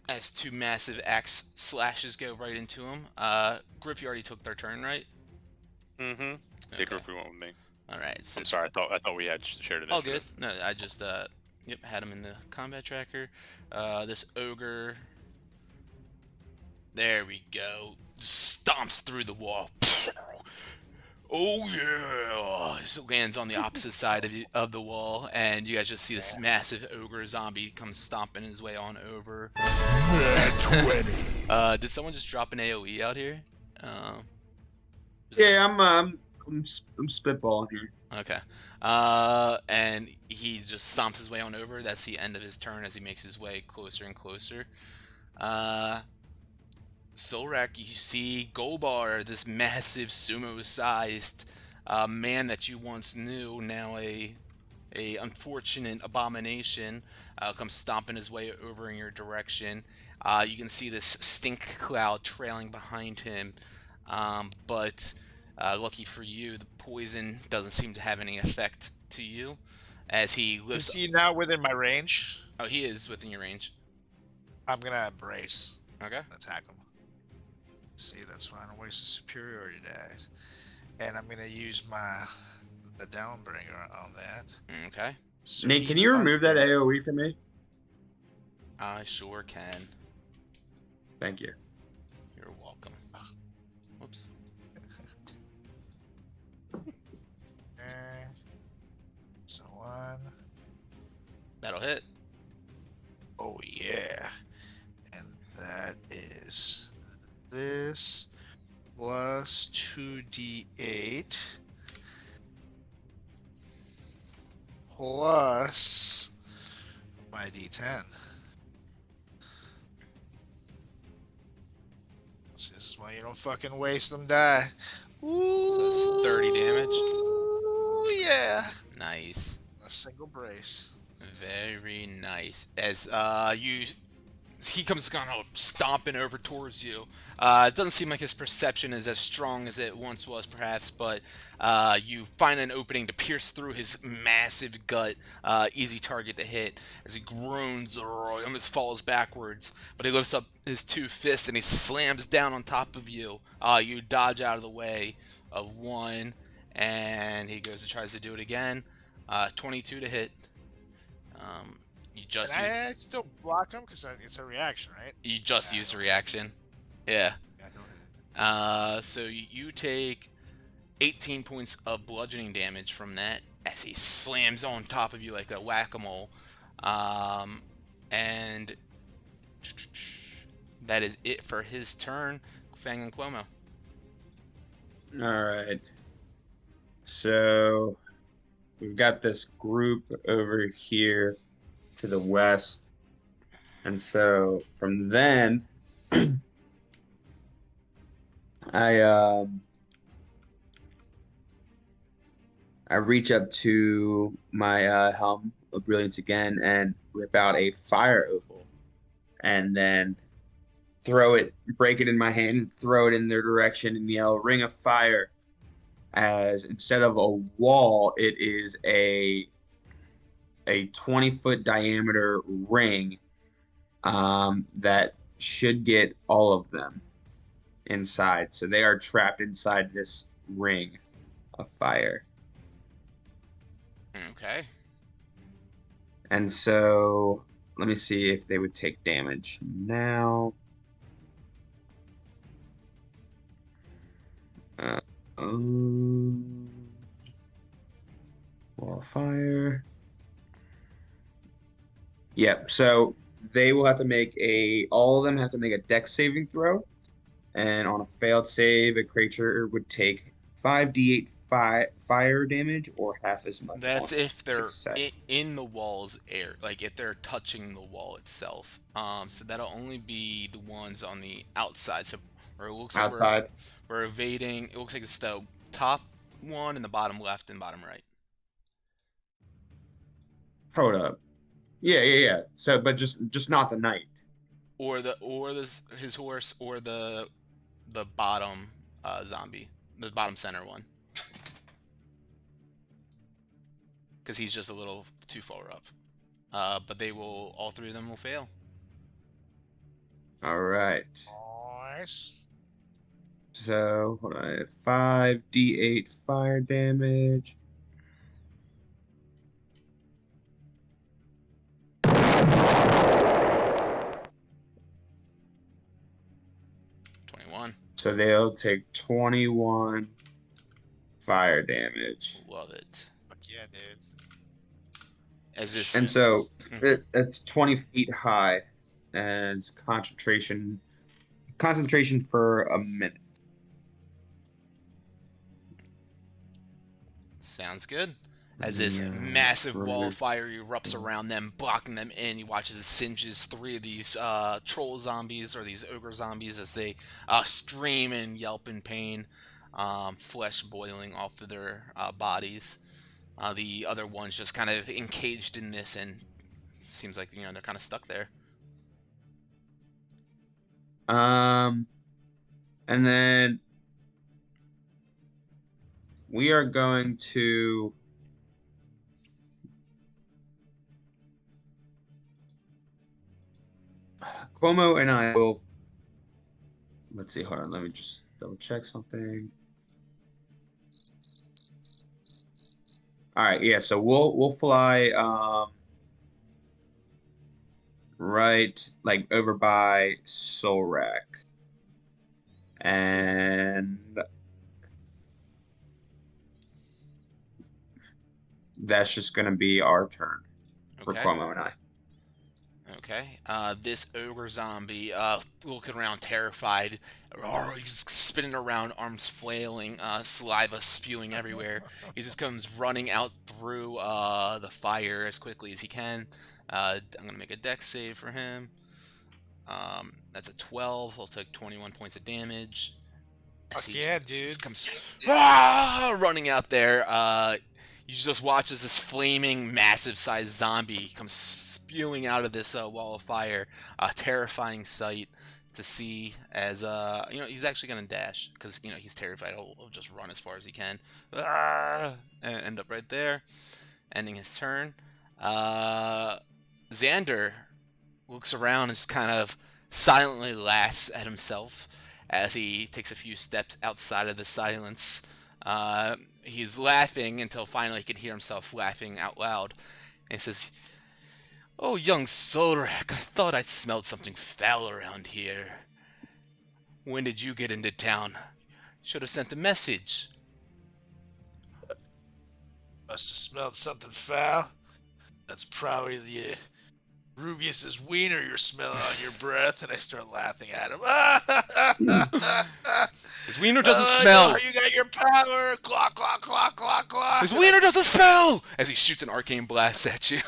As two massive axe slashes go right into him. Griff, you already took their turn, right? Mm-hmm. Okay. Yeah, Griffey went with me. All right. So I'm sorry. I thought we had shared initiative. all good. No, I just had him in the combat tracker. This ogre. There we go. Stomps through the wall. Oh yeah! So lands on the opposite side of the wall, and you guys just see this massive ogre zombie come stomping his way on over. 20. Did someone just drop an AOE out here? Yeah, I'm spitballing here. Okay. And he just stomps his way on over. That's the end of his turn as he makes his way closer and closer. Solrak, you see Golbar, this massive sumo-sized man that you once knew, now a unfortunate abomination, comes stomping his way over in your direction. You can see this stink cloud trailing behind him, but lucky for you, the poison doesn't seem to have any effect to you, as he lifts. Is he not within my range? Oh, he is within your range. I'm gonna brace. Okay. Attack him. See, that's fine. I waste the superiority dice, and I'm gonna use the Downbringer on that. Okay. So Nate, can you remove that AOE for me? I sure can. Thank you. You're welcome. Whoops. Okay. So 1. That'll hit. Oh yeah, and that is this plus 2d8 plus my d10. See, this is why you don't fucking waste them die. Ooh, That's 30 damage. Ooh, yeah. Nice. A single brace. Very nice. As he comes kind of stomping over towards you. It doesn't seem like his perception is as strong as it once was, perhaps, but you find an opening to pierce through his massive gut. Easy target to hit. As he groans, almost falls backwards, but he lifts up his two fists and he slams down on top of you. You dodge out of the way of one, and he goes and tries to do it again. 22 to hit. You just Can I still block him because it's a reaction, right? used a reaction. Yeah. Yeah, go ahead. So you take 18 points of bludgeoning damage from that as he slams on top of you like a whack-a-mole. And that is it for his turn. Fang and Cuomo. All right. So we've got this group over here to the west. And so from then, I reach up to my helm of brilliance again and whip out a fire opal, and then break it in my hand, and throw it in their direction, and yell "Ring of Fire!" As instead of a wall, it is a 20-foot diameter ring that should get all of them inside. So they are trapped inside this ring of fire. Okay. And so let me see if they would take damage now. Wall of fire. Yep. So they will have to make all of them have to make a dex saving throw, and on a failed save, a creature would take 5d8 fire damage or half as much. That's if they're success. in the wall's air, like if they're touching the wall itself. So that'll only be the ones on the outside. So, or it looks like outside. we're evading. It looks like it's the top one and the bottom left and bottom right. Hold up. Yeah. So, but just not the knight. Or his horse, or the bottom zombie, the bottom center one, because he's just a little too far up. But all three of them will fail. All right. Nice. So hold on. 5d8 fire damage. So they'll take 21 fire damage. Love it. Fuck yeah, dude. As this, And so Mhm. it's 20 feet high, and concentration for a minute. Sounds good. As this massive wall of Remember- fire erupts around them, blocking them in, you watch as it singes three of these troll zombies, or these ogre zombies, as they scream and yelp in pain, flesh boiling off of their bodies. The other one's just kind of encaged in this, and seems like they're kind of stuck there. And then we are going to Cuomo and I will. Let's see. Hold on. Let me just double check something. All right. Yeah. So we'll fly right like over by Solrak, and that's just gonna be our turn for Okay. Cuomo and I. Okay. This ogre zombie, looking around terrified, he's spinning around, arms flailing, saliva spewing everywhere. He just comes running out through the fire as quickly as he can. I'm gonna make a dex save for him. That's a 12. He'll take 21 points of damage. Fuck yeah, dude. Just comes running out there. You just watch as this flaming, massive-sized zombie comes spewing out of this wall of fire. A terrifying sight to see. As he's actually gonna dash, because he's terrified. He'll just run as far as he can. And end up right there, ending his turn. Xander looks around and just kind of silently laughs at himself as he takes a few steps outside of the silence. He's laughing until finally he can hear himself laughing out loud. And he says, "Oh, young Solrak, I thought I smelled something foul around here. When did you get into town? Should have sent a message." Must have smelled something foul. That's probably the Rubius's wiener you're smelling on your breath. And I start laughing at him. His wiener doesn't smell. You got your power. Clock, clock, clock, clock, clock. His wiener doesn't smell! As he shoots an arcane blast at you.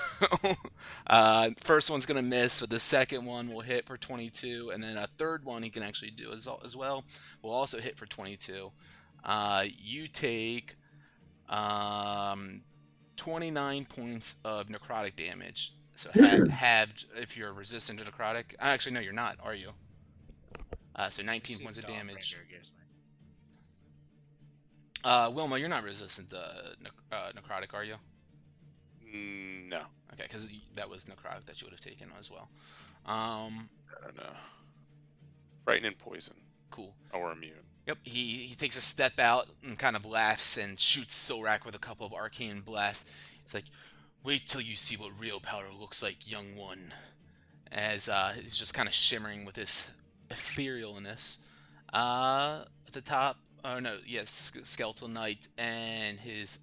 First one's going to miss, but the second one will hit for 22. And then a third one he can actually do as well. Will also hit for 22. You take 29 points of necrotic damage. So halved if you're resistant to necrotic. Actually, no, you're not, are you? So 19 points of damage. Wilma, you're not resistant to necrotic, are you? No. Okay, because that was necrotic that you would have taken as well. I don't know. Frightening poison. Cool. Or immune. Yep, he takes a step out and kind of laughs and shoots Solrak with a couple of arcane blasts. It's like, "Wait till you see what real power looks like, young one." As he's just kind of shimmering with his etherealness. At the top, oh no, yes, Skeletal Knight and his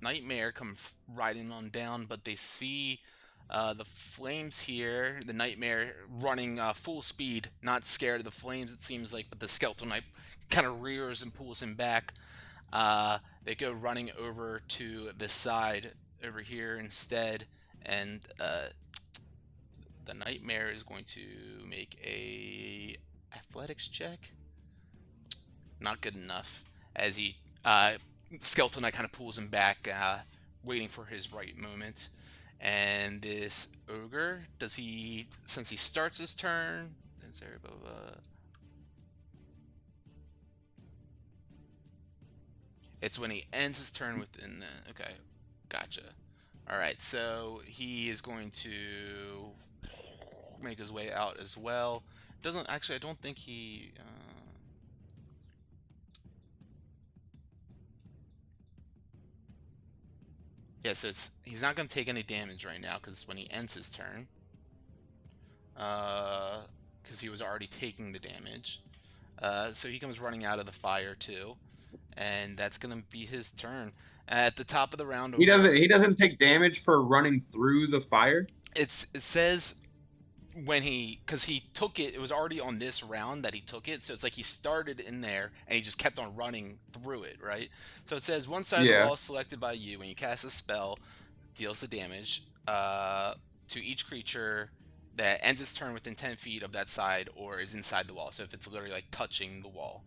Nightmare come riding on down, but they see the flames here. The Nightmare running full speed, not scared of the flames, it seems like, but the Skeletal Knight kind of rears and pulls him back. They go running over to the side over here instead, and the Nightmare is going to make a athletics check. Not good enough. As he Skeletal Knight kind of pulls him back, waiting for his right moment. And this ogre, does he, since he starts his turn, is there it's when he ends his turn within the, okay, gotcha. All right, so he is going to make his way out as well. Doesn't actually, I don't think he. Yeah, so he's not going to take any damage right now because it's when he ends his turn. Because he was already taking the damage. So he comes running out of the fire too, and that's going to be his turn. At the top of the round, He doesn't take damage for running through the fire. It says when because he took it, it was already on this round that he took it, so it's like he started in there and he just kept on running through it, right? So it says one side of the Yeah. wall selected by you when you cast a spell deals the damage to each creature that ends its turn within 10 feet of that side or is inside the wall. So if it's literally like touching the wall.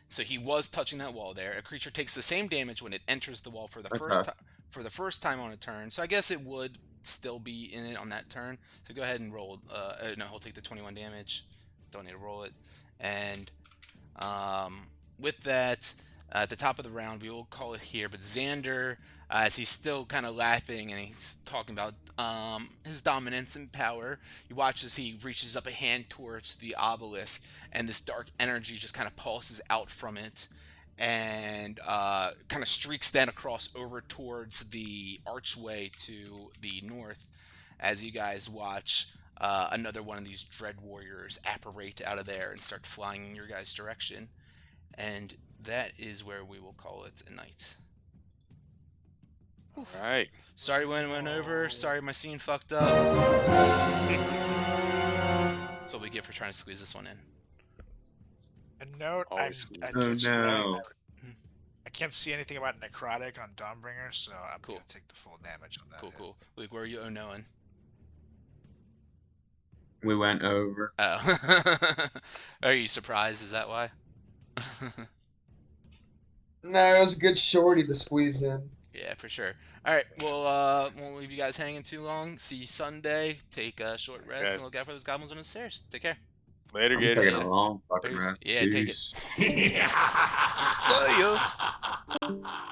So he was touching that wall there. A creature takes the same damage when it enters the wall for the first time on a turn. So I guess it would still be in it on that turn. So go ahead and roll. No, he'll take the 21 damage. Don't need to roll it. And with that, at the top of the round, we will call it here. But Xander, as he's still kind of laughing and he's talking about his dominance and power, you watch as he reaches up a hand towards the obelisk, and this dark energy just kind of pulses out from it and kind of streaks then across over towards the archway to the north as you guys watch another one of these dread warriors apparate out of there and start flying in your guys' direction. And that is where we will call it a night. All right. Sorry when it went over. Sorry my scene fucked up. That's what we get for trying to squeeze this one in. A note, I Always just no. I can't see anything about necrotic on Dawnbringer, so I'm Cool. gonna take the full damage on that. Cool, hit. cool. Luke, where are you knowing? We went over. Oh. Are you surprised? Is that why? No, it was a good shorty to squeeze in. Yeah, for sure. All right, well, won't leave you guys hanging too long. See you Sunday. Take a short rest guys. and look out for those goblins on the stairs. Take care. Later, I'm Gator. taking a long fucking Peace. rest. Yeah, take it. Peace. See ya.